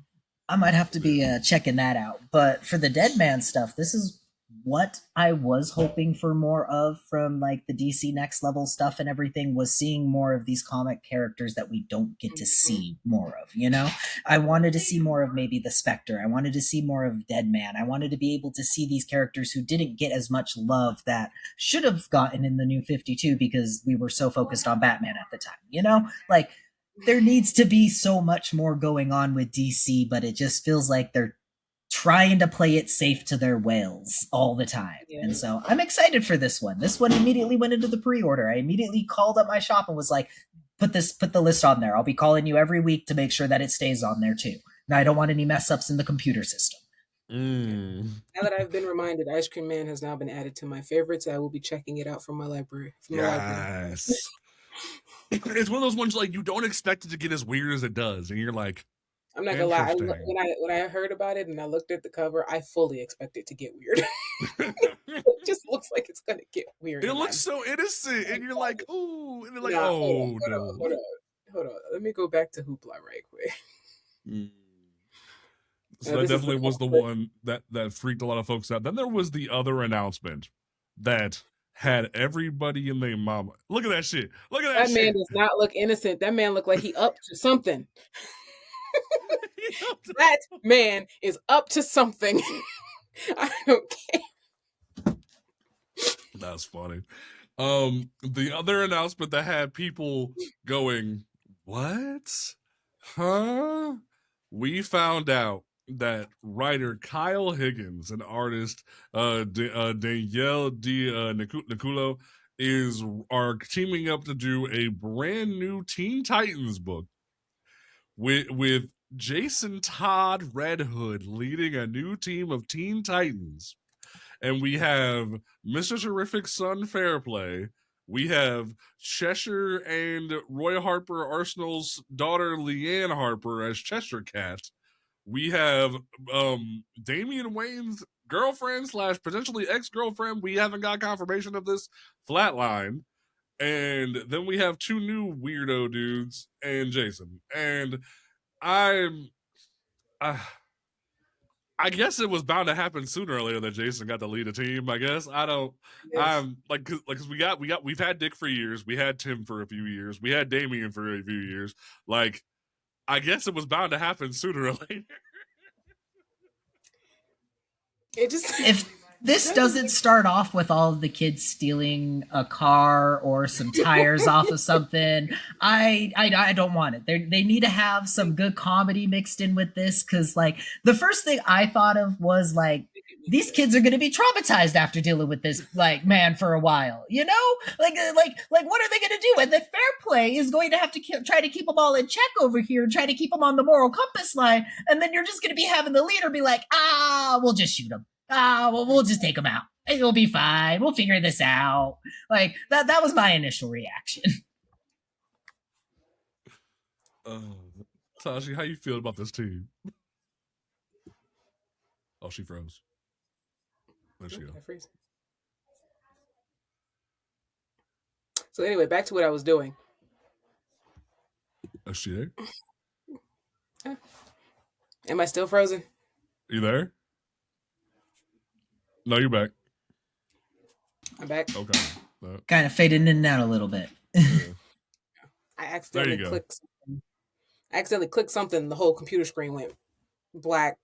I might have to be checking that out. But for the Dead Man stuff, this is what I was hoping for more of from like the DC Next Level stuff and everything was seeing more of these comic characters that we don't get to see more of, you know? I wanted to see more of maybe the Spectre. I wanted to see more of Deadman. I wanted to be able to see these characters who didn't get as much love that should have gotten in the New 52 because we were so focused on Batman at the time, you know? Like, there needs to be so much more going on with DC, but it just feels like they're trying to play it safe to their whales all the time. Yeah. And so I'm excited for this one. This one immediately went into the pre-order. I immediately called up my shop and was like, put the list on there. I'll be calling you every week to make sure that it stays on there too. Now, I don't want any mess ups in the computer system. Now that I've been reminded, Ice Cream Man has now been added to my favorites. I will be checking it out from my library. Yes. It's one of those ones like you don't expect it to get as weird as it does, and you're like, I'm not gonna lie. When I heard about it and I looked at the cover, I fully expect it to get weird. It just looks like it's gonna get weird. It looks so innocent, and you're like, ooh, and they're like, hold on. Let me go back to Hoopla right quick. So that definitely was the one that freaked a lot of folks out. Then there was the other announcement that had everybody and their mama. Look at that shit. Look at that shit. That man does not look innocent. That man looked like he up to something. That man is up to something. I don't care. That's funny. The other announcement that had people going, what? Huh? We found out that writer Kyle Higgins and artist Danielle Niculo are teaming up to do a brand new Teen Titans book with Jason Todd Red Hood leading a new team of Teen Titans. And we have Mr. Terrific's son Fairplay. We have Cheshire and Roy Harper Arsenal's daughter Leanne Harper as Cheshire Cat. We have Damian Wayne's girlfriend / potentially ex-girlfriend. We haven't got confirmation of this. Flatline. And then we have two new weirdo dudes and Jason. And I guess it was bound to happen sooner or later that Jason got to lead a team. I guess we've had Dick for years. We had Tim for a few years. We had Damian for a few years. Like, I guess it was bound to happen sooner or later. If this doesn't start off with all of the kids stealing a car or some tires off of something, I don't want it. They need to have some good comedy mixed in with this, because like the first thing I thought of was like, these kids are going to be traumatized after dealing with this like man for a while, you know? Like what are they going to do? And then Fairplay is going to have to try to keep them all in check over here and try to keep them on the moral compass line. And then you're just going to be having the leader be like, we'll just shoot them. Well, we'll just take them out. It'll be fine. We'll figure this out. Like that was my initial reaction. Tashi, how you feel about this team? Oh, she froze. There she goes. So anyway, back to what I was doing. Is she there? Am I still frozen? You there? No, you're back. I'm back. Okay. Kind of fading in and out a little bit. I accidentally clicked something. The whole computer screen went black.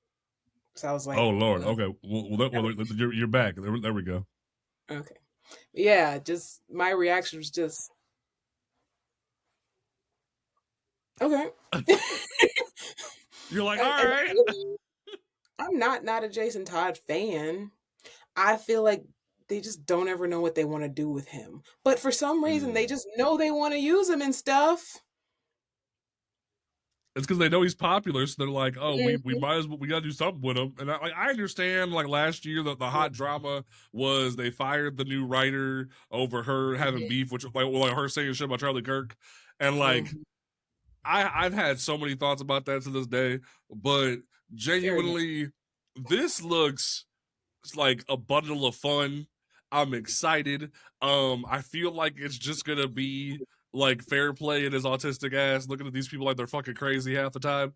So I was like, "Oh Lord, okay, well you're back. There we go." Okay, yeah. Just my reaction was just okay. You're like, all right. I'm not a Jason Todd fan. I feel like they just don't ever know what they want to do with him. But for some reason, they just know they want to use him and stuff. It's because they know he's popular, so they're like, "Oh, we might as well. We got to do something with him." And I understand. Like last year, the hot drama was they fired the new writer over her having beef, which like her saying shit about Charlie Kirk, and like I've had so many thoughts about that to this day. But genuinely, this looks like a bundle of fun. I'm excited. I feel like it's just gonna be like Fairplay and his autistic ass looking at these people like they're fucking crazy half the time.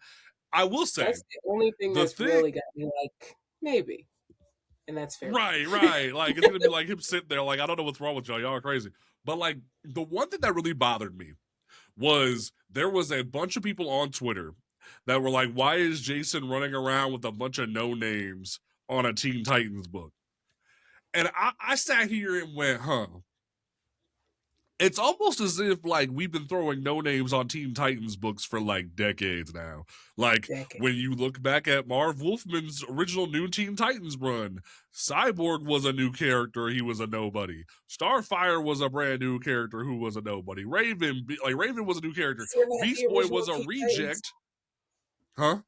I will say that's the only thing really got me like, maybe. and that's fair. Right. Like, it's gonna be like him sitting there, like, I don't know what's wrong with y'all. Y'all are crazy. But like, the one thing that really bothered me was there was a bunch of people on Twitter that were like, why is Jason running around with a bunch of no names on a Teen Titans book? And I sat here and went, it's almost as if like we've been throwing no names on Teen Titans books for like decades now. Like when you look back at Marv Wolfman's original New Teen Titans run, Cyborg was a new character, he was a nobody. Starfire was a brand new character who was a nobody. Raven was a new character. Beast Boy was a reject. Huh?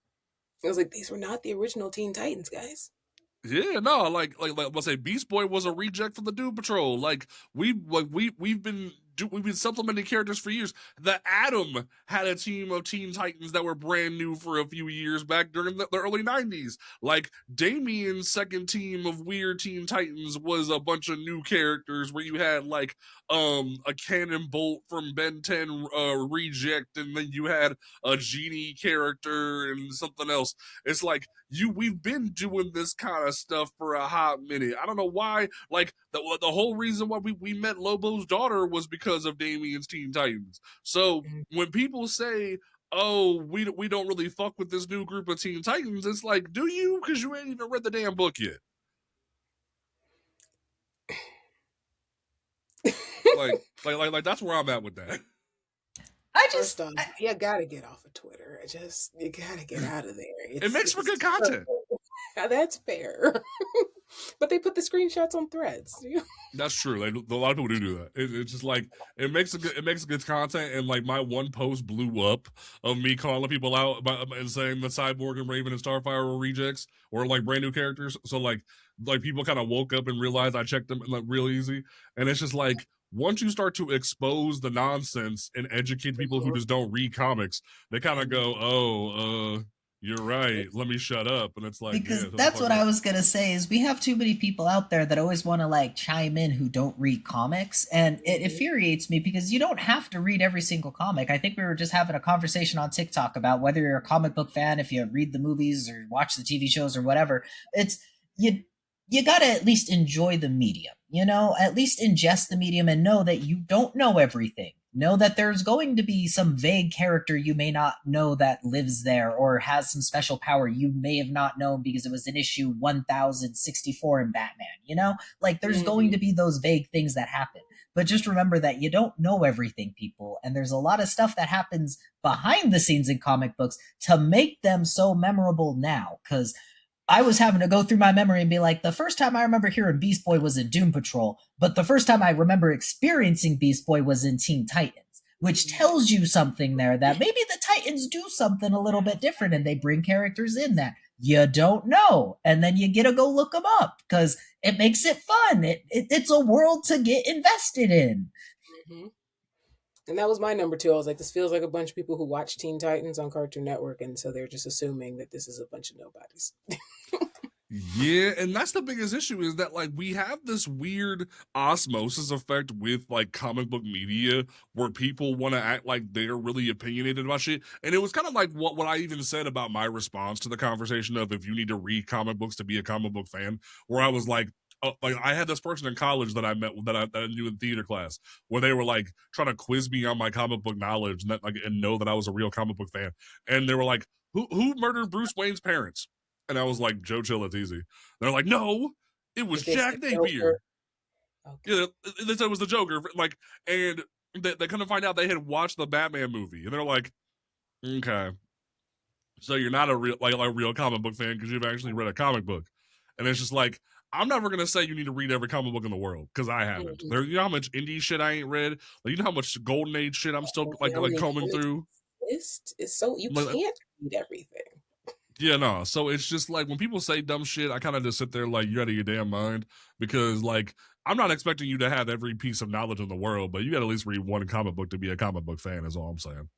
I was like, these were not the original Teen Titans, guys. Yeah, no, like let's say Beast Boy was a reject from the Doom Patrol. Like we've been supplementing characters for years. The Atom had a team of Teen Titans that were brand new for a few years back during the early 90s. Like Damien's second team of weird Teen Titans was a bunch of new characters where you had like a Cannon Bolt from Ben 10 reject, and then you had a Genie character and something else. It's like we've been doing this kind of stuff for a hot minute. I don't know why. Like the whole reason why we met Lobo's daughter was because of Damien's Teen Titans. So when people say, oh, we don't really fuck with this new group of Teen Titans, it's like, do you? Because you ain't even read the damn book yet. like that's where I'm at with that. First off, you gotta get off of Twitter. You gotta get out of there. It makes for good content. That's fair. But they put the screenshots on Threads. That's true. Like, a lot of people do that. It's just like it makes good content. And like my one post blew up of me calling people out and saying that Cyborg and Raven and Starfire were rejects or like brand new characters. So like people kind of woke up and realized I checked them like real easy. And it's just like, once you start to expose the nonsense and educate people who just don't read comics, they kind of go, you're right, let me shut up. And it's like, because that's what I was gonna say is we have too many people out there that always want to like chime in who don't read comics, and it infuriates me because you don't have to read every single comic. I think we were just having a conversation on TikTok about whether you're a comic book fan, if you read the movies or watch the TV shows or whatever. It's you gotta at least enjoy the medium, at least ingest the medium and know that you don't know everything. Know that there's going to be some vague character you may not know that lives there or has some special power you may have not known because it was in issue 1064 in Batman, Like there's going to be those vague things that happen. But just remember that you don't know everything, people. And there's a lot of stuff that happens behind the scenes in comic books to make them so memorable now. Because I was having to go through my memory and be like, the first time I remember hearing Beast Boy was in Doom Patrol, but the first time I remember experiencing Beast Boy was in Teen Titans, which tells you something there that maybe the Titans do something a little bit different and they bring characters in that you don't know. And then you get to go look them up because it makes it fun. It's a world to get invested in. Mm-hmm. And that was my number 2. I was like, this feels like a bunch of people who watch Teen Titans on Cartoon Network, and so they're just assuming that this is a bunch of nobodies. Yeah, and that's the biggest issue is that like we have this weird osmosis effect with like comic book media where people want to act like they're really opinionated about shit. And it was kind of like what I even said about my response to the conversation of if you need to read comic books to be a comic book fan, where I was like, I had this person in college that I met that I knew in theater class where they were like trying to quiz me on my comic book knowledge and know that I was a real comic book fan. And they were like, who murdered Bruce Wayne's parents? And I was like, Joe Chill, it's easy. They're like, no, it was Jack Napier. Okay. Yeah, they said it was the Joker. Like, and they couldn't find out they had watched the Batman movie. And they're like, okay, so you're not a real comic book fan because you've actually read a comic book. And it's just like, I'm never going to say you need to read every comic book in the world because I haven't. You know how much indie shit I ain't read? Like, you know how much Golden Age shit I'm still like combing through? It's so you can't read everything. Yeah, no. So it's just like when people say dumb shit, I kind of just sit there like, you're out of your damn mind because like I'm not expecting you to have every piece of knowledge in the world, but you got to at least read one comic book to be a comic book fan is all I'm saying.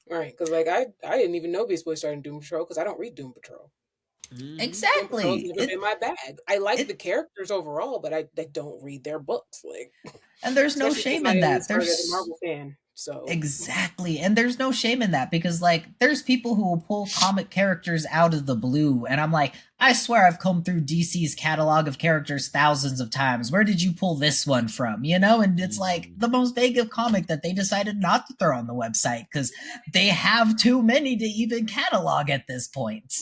Right, because like I didn't even know Beast Boy started Doom Patrol because I don't read Doom Patrol. Exactly. Doom Patrol's in my bag. I like the characters overall, but I don't read their books. Like, and there's no shame in that. There's a Marvel fan. So exactly. And there's no shame in that because like there's people who will pull comic characters out of the blue and I'm like, I swear I've combed through DC's catalog of characters thousands of times. Where did you pull this one from? You know, and it's like the most vague of comic that they decided not to throw on the website because they have too many to even catalog at this point.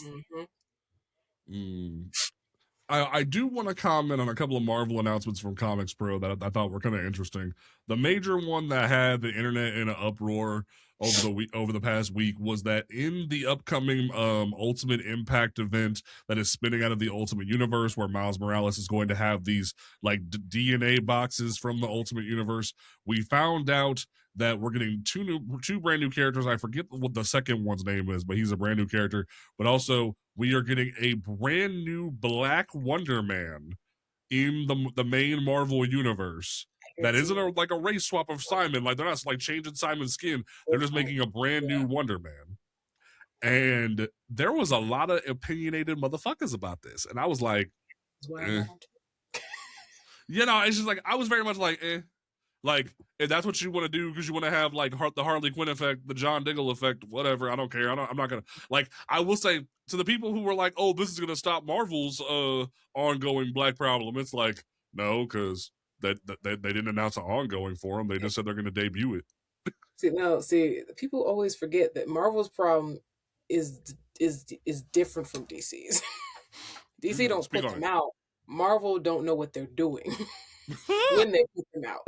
I do want to comment on a couple of Marvel announcements from Comics Pro that I thought were kind of interesting. The major one that had the internet in an uproar over the past week was that in the upcoming Ultimate Impact event that is spinning out of the Ultimate Universe, where Miles Morales is going to have these like DNA boxes from the Ultimate Universe, we found out that we're getting two brand new characters. I forget what the second one's name is, but he's a brand new character. But also, we are getting a brand new Black Wonder Man in the main Marvel universe. That isn't like a race swap of Simon. Like they're not like changing Simon's skin. They're just making a brand new Wonder Man. And there was a lot of opinionated motherfuckers about this, and I was like, you know, it's just like I was very much like, Like, if that's what you want to do because you want to have like the Harley Quinn effect, the John Diggle effect, whatever, I don't care. I'm not gonna like. I will say to the people who were like, "Oh, this is gonna stop Marvel's ongoing Black problem." It's like, no, because they didn't announce an ongoing for them. They just said they're gonna debut it. See, people always forget that Marvel's problem is different from DC's. DC don't put them out. Marvel don't know what they're doing when they put them out.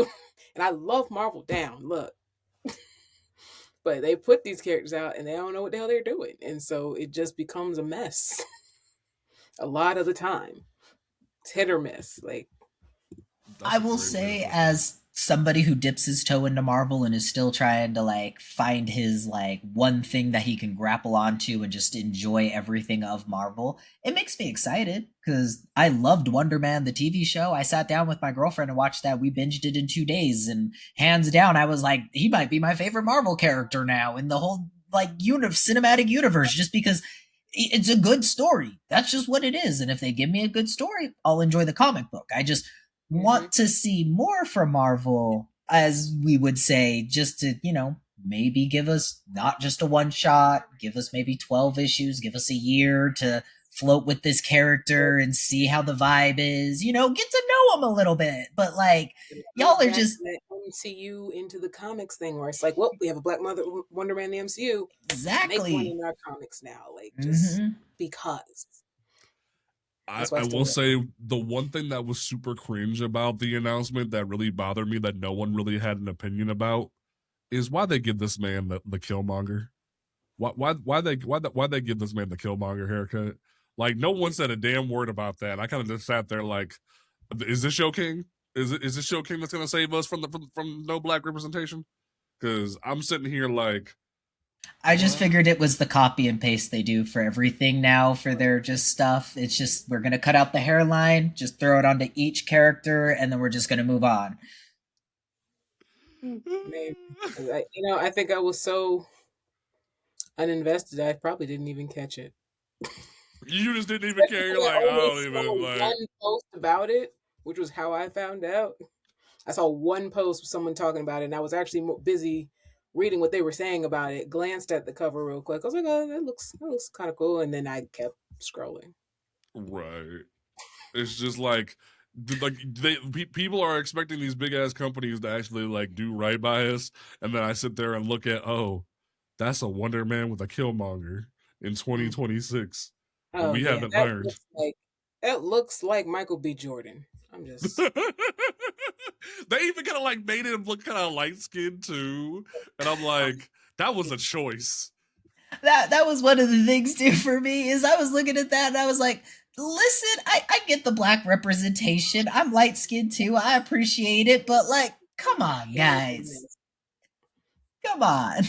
And I love Marvel down, look. But they put these characters out and they don't know what the hell they're doing. And so it just becomes a mess. A lot of the time. It's hit or miss. Like, I will say, as somebody who dips his toe into Marvel and is still trying to like find his like one thing that he can grapple onto and just enjoy everything of Marvel, it makes me excited because I loved Wonder Man, the TV show. I sat down with my girlfriend and watched that. We binged it in 2 days, and hands down, I was like, he might be my favorite Marvel character now in the whole like cinematic universe, just because it's a good story. That's just what it is. And if they give me a good story, I'll enjoy the comic book. I just want to see more from Marvel, as we would say, just to, you know, maybe give us not just a one shot, give us maybe 12 issues, give us a year to float with this character and see how the vibe is, you know, get to know him a little bit. But like, y'all are just MCU into the comics thing where it's like, well, we have a Black Wonder Man in the MCU. Exactly. Make one in our comics now, like just because. I will say the one thing that was super cringe about the announcement that really bothered me that no one really had an opinion about is why they give this man the Killmonger. Why they give this man the Killmonger haircut? Like no one said a damn word about that. I kind of just sat there like, is this your king? Is this your king that's gonna save us from no Black representation? Because I'm sitting here like, I just figured it was the copy and paste they do for everything now for their just stuff. It's just, we're going to cut out the hairline, just throw it onto each character, and then we're just going to move on. Maybe. I think I was so uninvested, I probably didn't even catch it. You just didn't even care. You're like, I don't even like. One post about it, which was how I found out. I saw one post with someone talking about it, and I was actually busy reading what they were saying about it, glanced at the cover real quick. I was like, oh, that looks kind of cool. And then I kept scrolling. Right. It's just like people are expecting these big ass companies to actually like do right by us. And then I sit there and look at, oh, that's a Wonder Man with a Killmonger in 2026. Oh, we haven't learned. That looks like Michael B. Jordan. I'm just. They even kind of like made him look kind of light skinned too, and I'm like, that was a choice. That was one of the things too for me is I was looking at that and I was like, listen, I get the Black representation. I'm light skinned too. I appreciate it, but like, come on, guys, come on.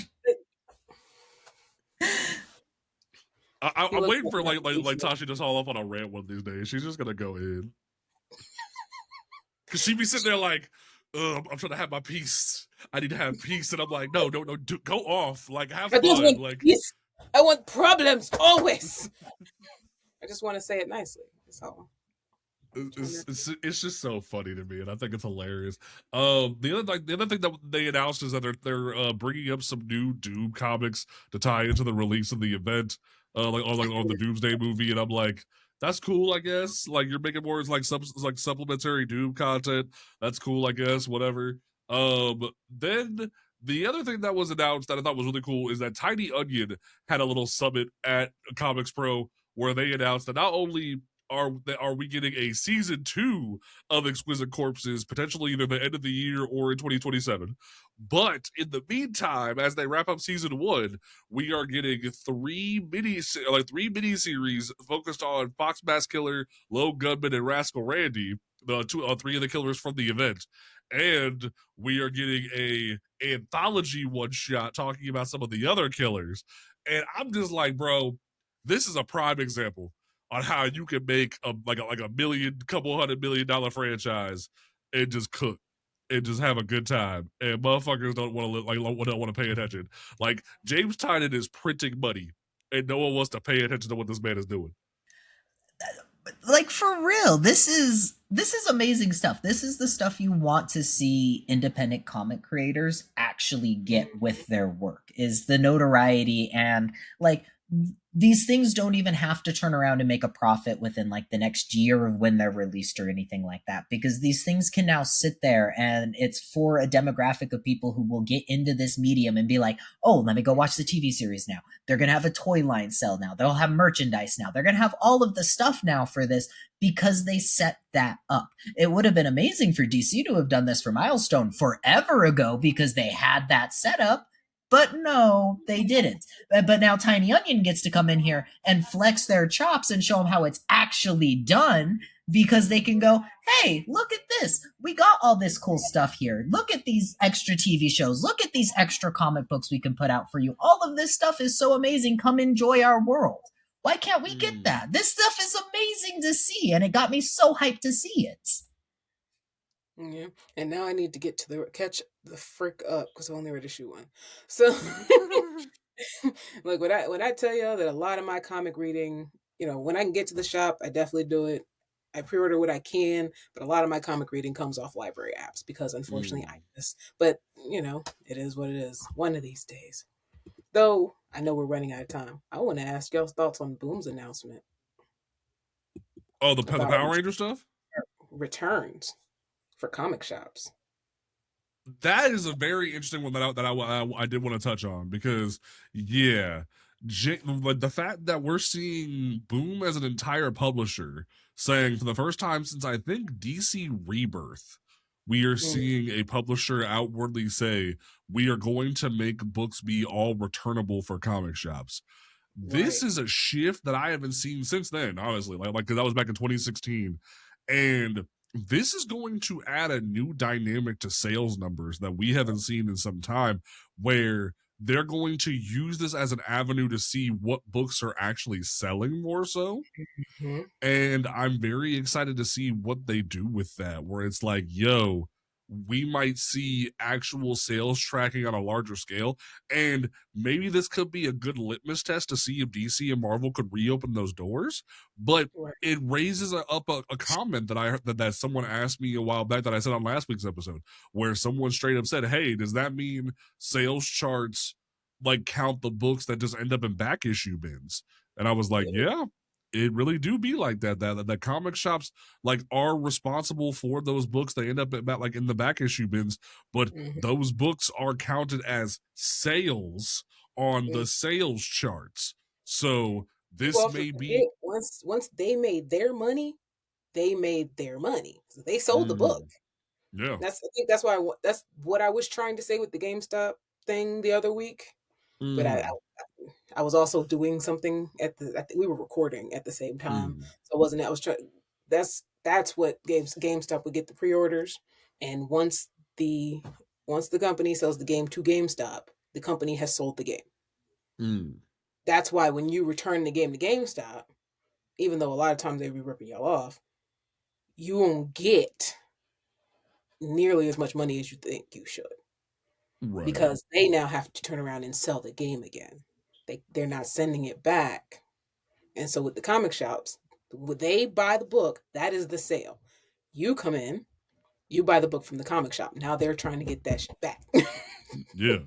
I'm waiting for like Tasha to haul up on a rant one of these days. She's just gonna go in. Cause she be sitting there like, I'm trying to have my peace. I need to have peace, and I'm like, no, go off, like have fun. Like, peace. I want problems always. I just want to say it nicely. That's all. It's just so funny to me, and I think it's hilarious. The other thing that they announced is that they're bringing up some new Doom comics to tie into the release of the event, on the Doomsday movie, and I'm like, that's cool, I guess. Like you're making more like supplementary Doom content. That's cool, I guess. Whatever. Then the other thing that was announced that I thought was really cool is that Tiny Onion had a little summit at Comics Pro where they announced that not only are we getting a season 2 of Exquisite Corpses, potentially either the end of the year or in 2027. But in the meantime, as they wrap up season 1, we are getting three mini series focused on Fox Mass Killer, Low Gunman, and Rascal Randy, the three of the killers from the event. And we are getting a anthology one shot talking about some of the other killers. And I'm just like, bro, this is a prime example on how you can make a million, couple $100 million franchise and just cook and just have a good time. And motherfuckers don't want to don't want to pay attention. Like James Tynion is printing money, and no one wants to pay attention to what this man is doing. Like for real, this is amazing stuff. This is the stuff you want to see independent comic creators actually get with their work, is the notoriety. And like, these things don't even have to turn around and make a profit within like the next year of when they're released or anything like that, because these things can now sit there and it's for a demographic of people who will get into this medium and be like, oh, let me go watch the TV series now. They're going to have a toy line sell now. They'll have merchandise now. They're going to have all of the stuff now for this because they set that up. It would have been amazing for DC to have done this for Milestone forever ago because they had that set up. But no, they didn't. But now Tiny Onion gets to come in here and flex their chops and show them how it's actually done, because they can go, hey, look at this. We got all this cool stuff here. Look at these extra TV shows. Look at these extra comic books we can put out for you. All of this stuff is so amazing. Come enjoy our world. Why can't we get that? This stuff is amazing to see, and it got me so hyped to see it. Yeah, and now I need to catch the frick up because I only read issue 1. So, like when I tell y'all that a lot of my comic reading, when I can get to the shop, I definitely do it. I pre-order what I can, but a lot of my comic reading comes off library apps because unfortunately I miss. But it is what it is. One of these days, though, I know we're running out of time. I want to ask y'all's thoughts on Boom's announcement. Oh, the Power Ranger stuff? Returns for comic shops. That is a very interesting one that I did want to touch on, because the fact that we're seeing Boom as an entire publisher saying for the first time since I think DC Rebirth, we are seeing a publisher outwardly say we are going to make books be all returnable for comic shops. This is a shift that I haven't seen since then, honestly. Like because that was back in 2016, and this is going to add a new dynamic to sales numbers that we haven't seen in some time, where they're going to use this as an avenue to see what books are actually selling more so. Mm-hmm. And I'm very excited to see what they do with that, where it's like, yo, we might see actual sales tracking on a larger scale. And maybe this could be a good litmus test to see if DC and Marvel could reopen those doors. But it raises up a comment that I heard that someone asked me a while back that I said on last week's episode, where someone straight up said, hey, does that mean sales charts like count the books that just end up in back issue bins? And I was like, yeah, it really do be like that. That comic shops like are responsible for those books. They end up like in the back issue bins, but those books are counted as sales on the sales charts. So this may be once they made their money, they made their money. So they sold the book. Yeah, I think that's what I was trying to say with the GameStop thing the other week. But I was also doing something we were recording at the same time. So it wasn't, I was trying, that's what GameStop would get the pre-orders. And once the company sells the game to GameStop, the company has sold the game. That's why when you return the game to GameStop, even though a lot of times they be ripping y'all off, you won't get nearly as much money as you think you should. Right. Because they now have to turn around and sell the game again. They're not sending it back. And so with the comic shops, They buy the book. That is the sale. You come in, you buy the book from the comic shop. Now they're trying to get that shit back. Yeah.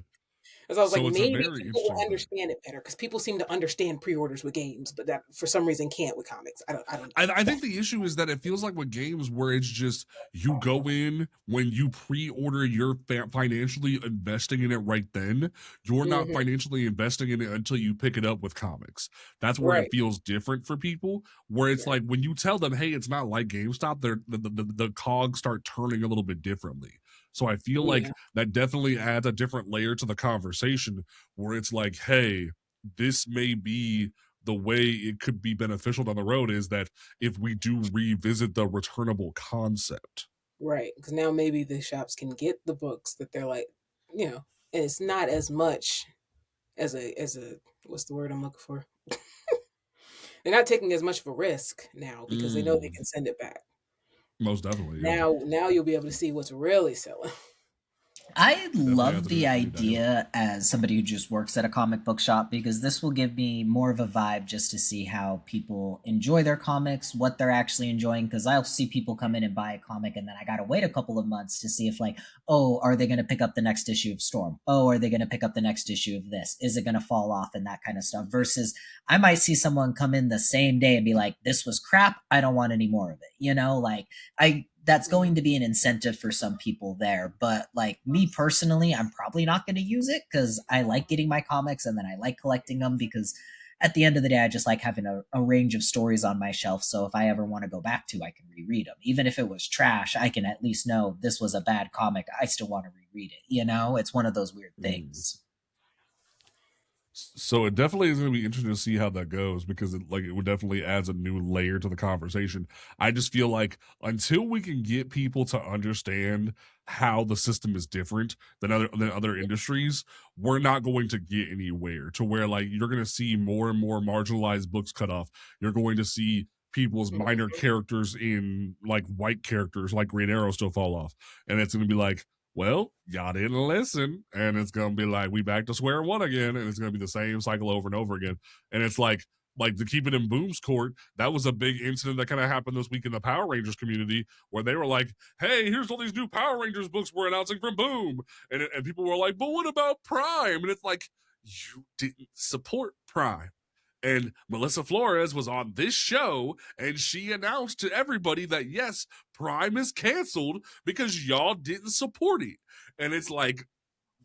So I was like, So it's a maybe very people will interesting thing. understand it better because people seem to understand pre-orders with games, but that for some reason can't with comics. I don't know. I think the issue is that it feels like with games where it's just you go in when you pre-order, you're financially investing in it right then. You're not Mm-hmm. financially investing in it until you pick it up with comics. That's where it Right. feels different for people. Where it's Right. like when you tell them, "Hey, it's not like GameStop," the cogs start turning a little bit differently. So I feel like Yeah. that definitely adds a different layer to the conversation where it's like, "Hey, this may be." The way it could be beneficial down the road is that if we do revisit the returnable concept. Right. Because now maybe the shops can get the books that they're like, and it's not as much as a what's the word I'm looking for? They're not taking as much of a risk now because they know they can send it back. Most definitely, yeah. Now you'll be able to see what's really selling. Definitely I adds love a the new dynamic. idea as somebody who just works at a comic book shop because this will give me more of a vibe just to see how people enjoy their comics, what they're actually enjoying. Because I'll see people come in and buy a comic, and then I gotta wait a couple of months to see if, like, oh, are they gonna pick up the next issue of Storm? Oh, are they gonna pick up the next issue of this? Is it gonna fall off and that kind of stuff? Versus, I might see someone come in the same day and be like, this was crap. I don't want any more of it. Like that's going to be an incentive for some people there. But like me personally, I'm probably not going to use it because I like getting my comics and then I like collecting them because at the end of the day, I just like having a range of stories on my shelf. So if I ever want to go back to, I can reread them. Even if it was trash, I can at least know this was a bad comic. I still want to reread it. It's one of those weird things. So it definitely is going to be interesting to see how that goes because it would definitely adds a new layer to the conversation. I just feel like until we can get people to understand how the system is different than other industries, we're not going to get anywhere to where like you're going to see more and more marginalized books cut off. You're going to see people's minor characters in like white characters like Green Arrow still fall off. And it's going to be like, well, y'all didn't listen. And it's going to be like, we back to square one again. And it's going to be the same cycle over and over again. And it's like to keep it in Boom's court, that was a big incident that kind of happened this week in the Power Rangers community where they were like, hey, here's all these new Power Rangers books we're announcing from Boom. And people were like, but what about Prime? And it's like, you didn't support Prime. And Melissa Flores was on this show and she announced to everybody that yes, Prime is canceled because y'all didn't support it. And it's like,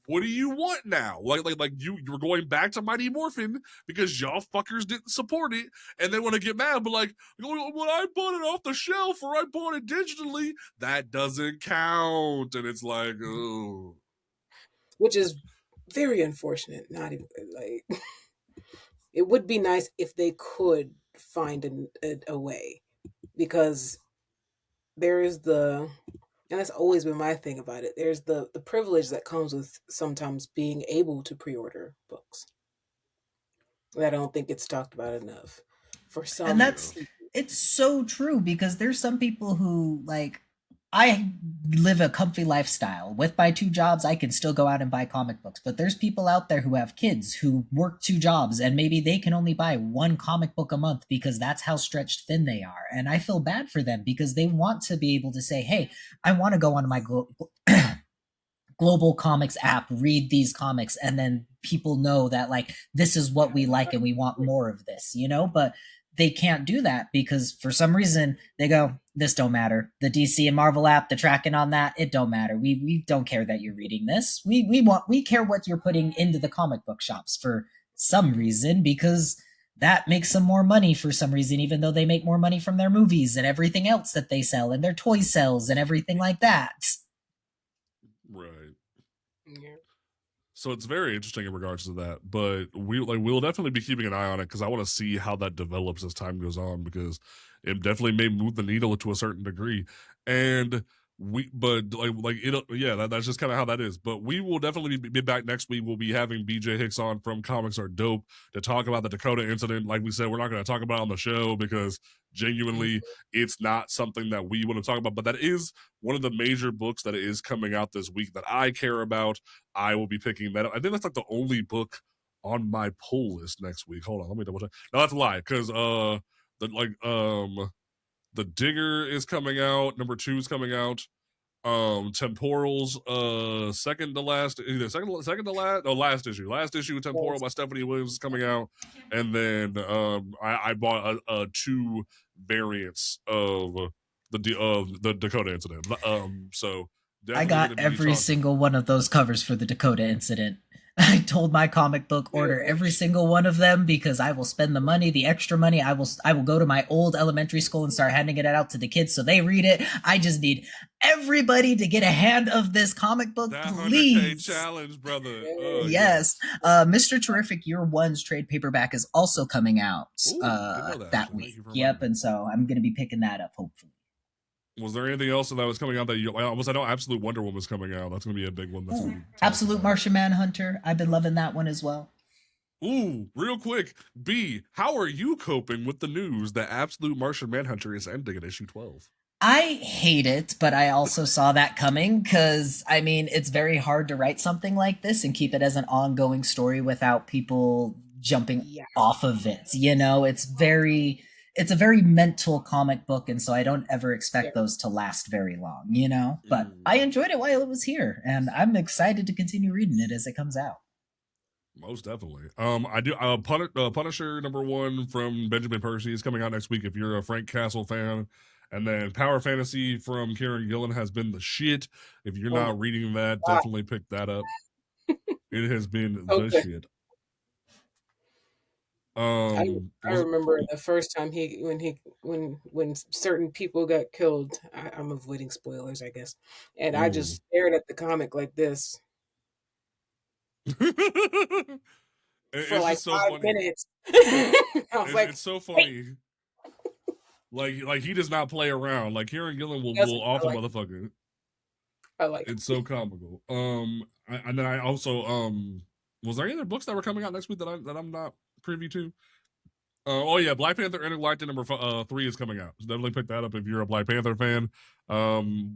what do you want now? Like you're going back to Mighty Morphin because y'all fuckers didn't support it and they want to get mad, but like, when I bought it off the shelf or I bought it digitally, that doesn't count. And it's like, oh. Which is very unfortunate. Not even like it would be nice if they could find a way because there is and that's always been my thing about it. There's the privilege that comes with sometimes being able to pre-order books. I don't think it's talked about enough. For And some that's people. it's so true because there's some people who like I live a comfy lifestyle. With my two jobs, I can still go out and buy comic books. But there's people out there who have kids who work two jobs and maybe they can only buy one comic book a month because that's how stretched thin they are. And I feel bad for them because they want to be able to say, hey, I want to go on my global comics app, read these comics, and then people know that like this is what we like and we want more of this. But they can't do that because for some reason they go, this don't matter. The DC and Marvel app, the tracking on that, it don't matter. We don't care that you're reading this. We care what you're putting into the comic book shops for some reason because that makes them more money for some reason, even though they make more money from their movies and everything else that they sell and their toy sales and everything like that. Right. Yeah. So it's very interesting in regards to that, but we'll definitely be keeping an eye on it because I want to see how that develops as time goes on because it definitely may move the needle to a certain degree, and that's just kind of how that is. But we will definitely be back next week. We'll be having BJ Hicks on from Comics Are Dope to talk about the Dakota incident. Like we said, we're not going to talk about it on the show because genuinely it's not something that we want to talk about, but that is one of the major books that is coming out this week that I care about. I will be picking that up. I think that's like the only book on my pull list next week. Hold on, let me double check. No, that's a lie because the Digger is coming out. Number 2 is coming out. Temporal's second to last last issue. Last issue of Temporal by Stephanie Williams is coming out, and then I bought a 2 variants of the Dakota incident. So I got every single one of those covers for the Dakota incident. I told my comic book order every single one of them because I will spend the money, the extra money. I will go to my old elementary school and start handing it out to the kids so they read it. I just need everybody to get a hand of this comic book, that please. 100K challenge, brother. Yes. Mr. Terrific Year 1's trade paperback is also coming out that week. Yep, and so I'm going to be picking that up, hopefully. Was there anything else that was coming out that you? I know Absolute Wonder Woman's coming out. That's going to be a big one. Absolute Martian Manhunter. I've been loving that one as well. Ooh, real quick, B, how are you coping with the news that Absolute Martian Manhunter is ending at issue 12? I hate it, but I also saw that coming because, I mean, it's very hard to write something like this and keep it as an ongoing story without people jumping off of it. You know, it's a very mental comic book, and so I don't ever expect those to last very long, you know? But I enjoyed it while it was here, and I'm excited to continue reading it as it comes out. Most definitely. I do. Punisher #1 from Benjamin Percy is coming out next week if you're a Frank Castle fan. And then Power Fantasy from Kieran Gillen has been the shit. If you're not reading that, definitely pick that up. It has been the shit. I remember the first time when certain people got killed. I'm avoiding spoilers, I guess, and I just stared at the comic like this for like 5 minutes. I was like, it's so funny. Like he does not play around. Like Kieran Gillen will off a motherfucker. I like it's so comical. And then I also was there any other books that were coming out next week that I'm not privy to? Black Panther Intergalactic #3 is coming out. So definitely pick that up if you're a Black Panther fan.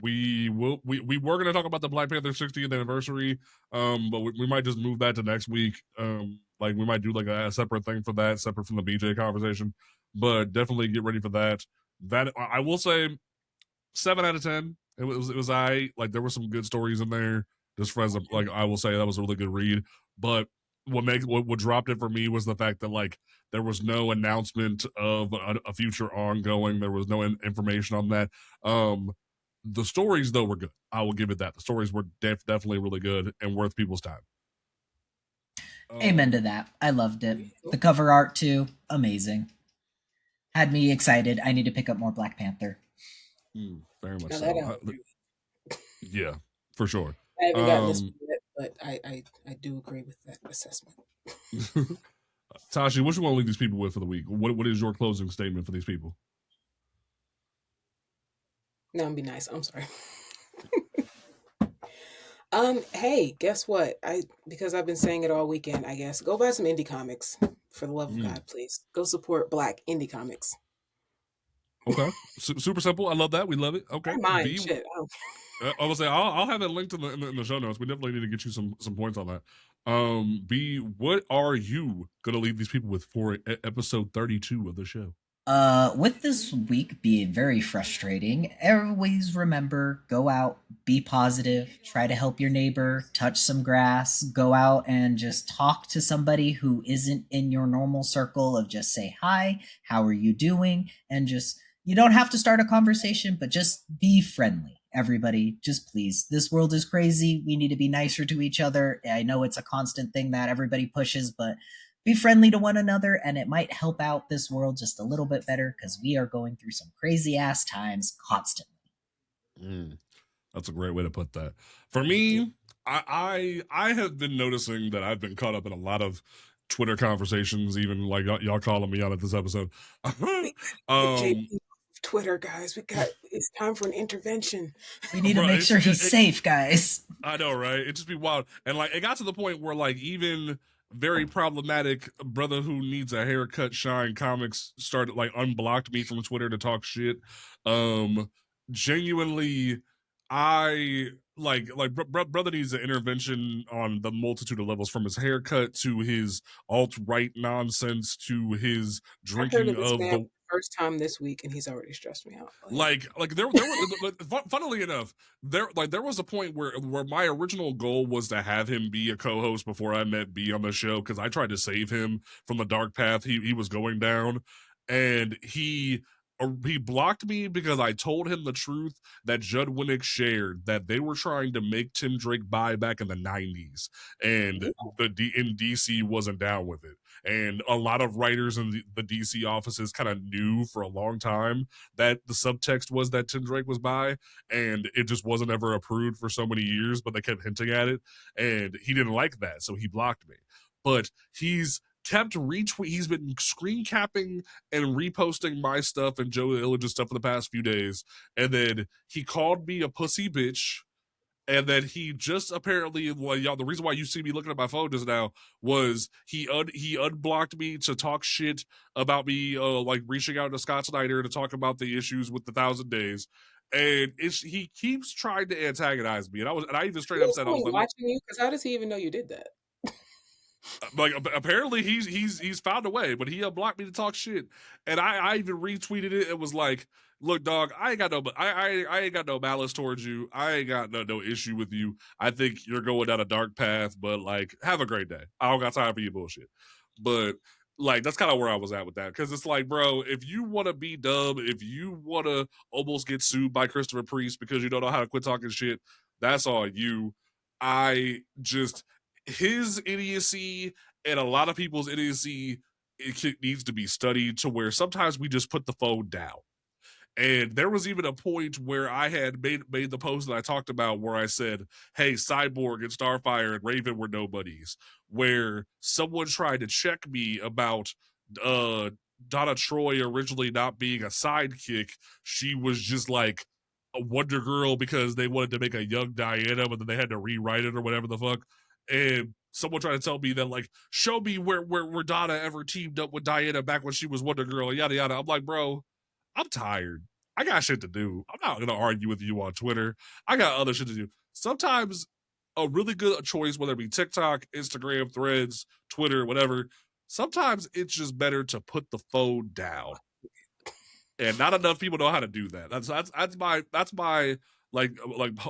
We were going to talk about the Black Panther 60th anniversary, but we might just move that to next week. Like we might do like a separate thing for that, separate from the BJ conversation. But definitely get ready for that. That I will say, 7 out of 10. It was like there were some good stories in there. Just for like I will say that was a really good read. But what dropped it for me was the fact that like there was no announcement of a future ongoing. There was no information on that. The stories though were good. I will give it that. The stories were definitely really good and worth people's time. Amen to that. I loved it. The cover art too, amazing. Had me excited. I need to pick up more Black Panther. Very much so. Yeah, for sure. I haven't gotten this yet, but I do agree with that assessment. Tashi, what you want to leave these people with for the week? What is your closing statement for these people? No, be nice. I'm sorry. Hey, guess what? Because I've been saying it all weekend, I guess. Go buy some indie comics. For the love of God, please. Go support Black indie comics. Okay. Super simple. I love that. We love it. Okay. Shit. I will say I'll have it linked in the show notes. We definitely need to get you some points on that. B, what are you gonna leave these people with for episode 32 of the show? With this week being very frustrating, always remember, go out, be positive, try to help your neighbor, touch some grass, go out and just talk to somebody who isn't in your normal circle of just say hi, how are you doing? And just, you don't have to start a conversation, but just be friendly. Everybody, just please. This world is crazy. We need to be nicer to each other. I know it's a constant thing that everybody pushes, but be friendly to one another, and it might help out this world just a little bit better because we are going through some crazy ass times constantly. That's a great way to put that. For me, I have been noticing that I've been caught up in a lot of Twitter conversations, even like y'all calling me out at this episode. Twitter, guys, it's time for an intervention. We need to make sure he's safe, guys. I know, right? It just be wild, and like it got to the point where like even very problematic brother who needs a haircut shine comics started like unblocked me from Twitter to talk shit. Genuinely, I brother needs an intervention on the multitude of levels, from his haircut to his alt-right nonsense to his drinking of the first time this week, and he's already stressed me out. Like there were, funnily enough, there was a point where my original goal was to have him be a co-host before I met B on the show, because I tried to save him from the dark path he was going down, and he blocked me because I told him the truth that Judd Winnick shared, that they were trying to make Tim Drake buy back in the 90s, and in DC wasn't down with it. And a lot of writers in the DC offices kind of knew for a long time that the subtext was that Tim Drake was bi, and it just wasn't ever approved for so many years, but they kept hinting at it, and he didn't like that, so he blocked me. But he's been screen capping and reposting my stuff and Joe Illich's stuff for the past few days, and then he called me a pussy bitch. And then he just apparently, well, y'all, the reason why you see me looking at my phone just now was he unblocked me to talk shit about me, like reaching out to Scott Snyder to talk about the issues with the 1,000 Days, and he keeps trying to antagonize me, and I even straight up said, I was like, watching you, because how does he even know you did that? Like, apparently he's found a way, but he unblocked me to talk shit, and I even retweeted it. It was like, look, dog, I ain't got no malice towards you. I ain't got no issue with you. I think you're going down a dark path, but like, have a great day. I don't got time for your bullshit. But like, that's kind of where I was at with that, because it's like, bro, if you want to be dumb, if you want to almost get sued by Christopher Priest because you don't know how to quit talking shit, that's on you. His idiocy and a lot of people's idiocy, it needs to be studied to where sometimes we just put the phone down. And there was even a point where I had made the post that I talked about where I said, hey, Cyborg and Starfire and Raven were nobodies, where someone tried to check me about Donna Troy originally not being a sidekick. She was just like a Wonder Girl because they wanted to make a young Diana, but then they had to rewrite it or whatever the fuck. And someone tried to tell me that, like, show me where Donna ever teamed up with Diana back when she was Wonder Girl, yada yada. I'm like, bro, I'm tired. I got shit to do. I'm not gonna argue with you on Twitter. I got other shit to do. Sometimes a really good choice, whether it be TikTok, Instagram, Threads, Twitter, whatever, sometimes it's just better to put the phone down. And not enough people know how to do that. That's my like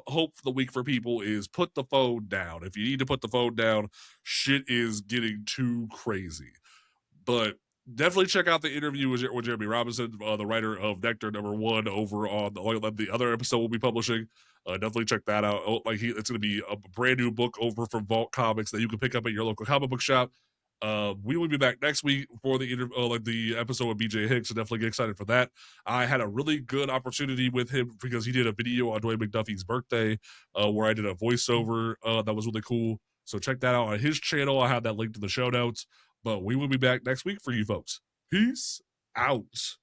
hope for the week for people is put the phone down. If you need to put the phone down, shit is getting too crazy. But definitely check out the interview with Jeremy Robinson, the writer of Nectar #1, over on the other episode we'll be publishing. Definitely check that out. It's going to be a brand new book over from Vault Comics that you can pick up at your local comic book shop. We will be back next week for the episode with BJ Hicks, so definitely get excited for that. I had a really good opportunity with him because he did a video on Dwayne McDuffie's birthday, where I did a voiceover that was really cool. So check that out on his channel. I have that linked in the show notes. But we will be back next week for you folks. Peace out.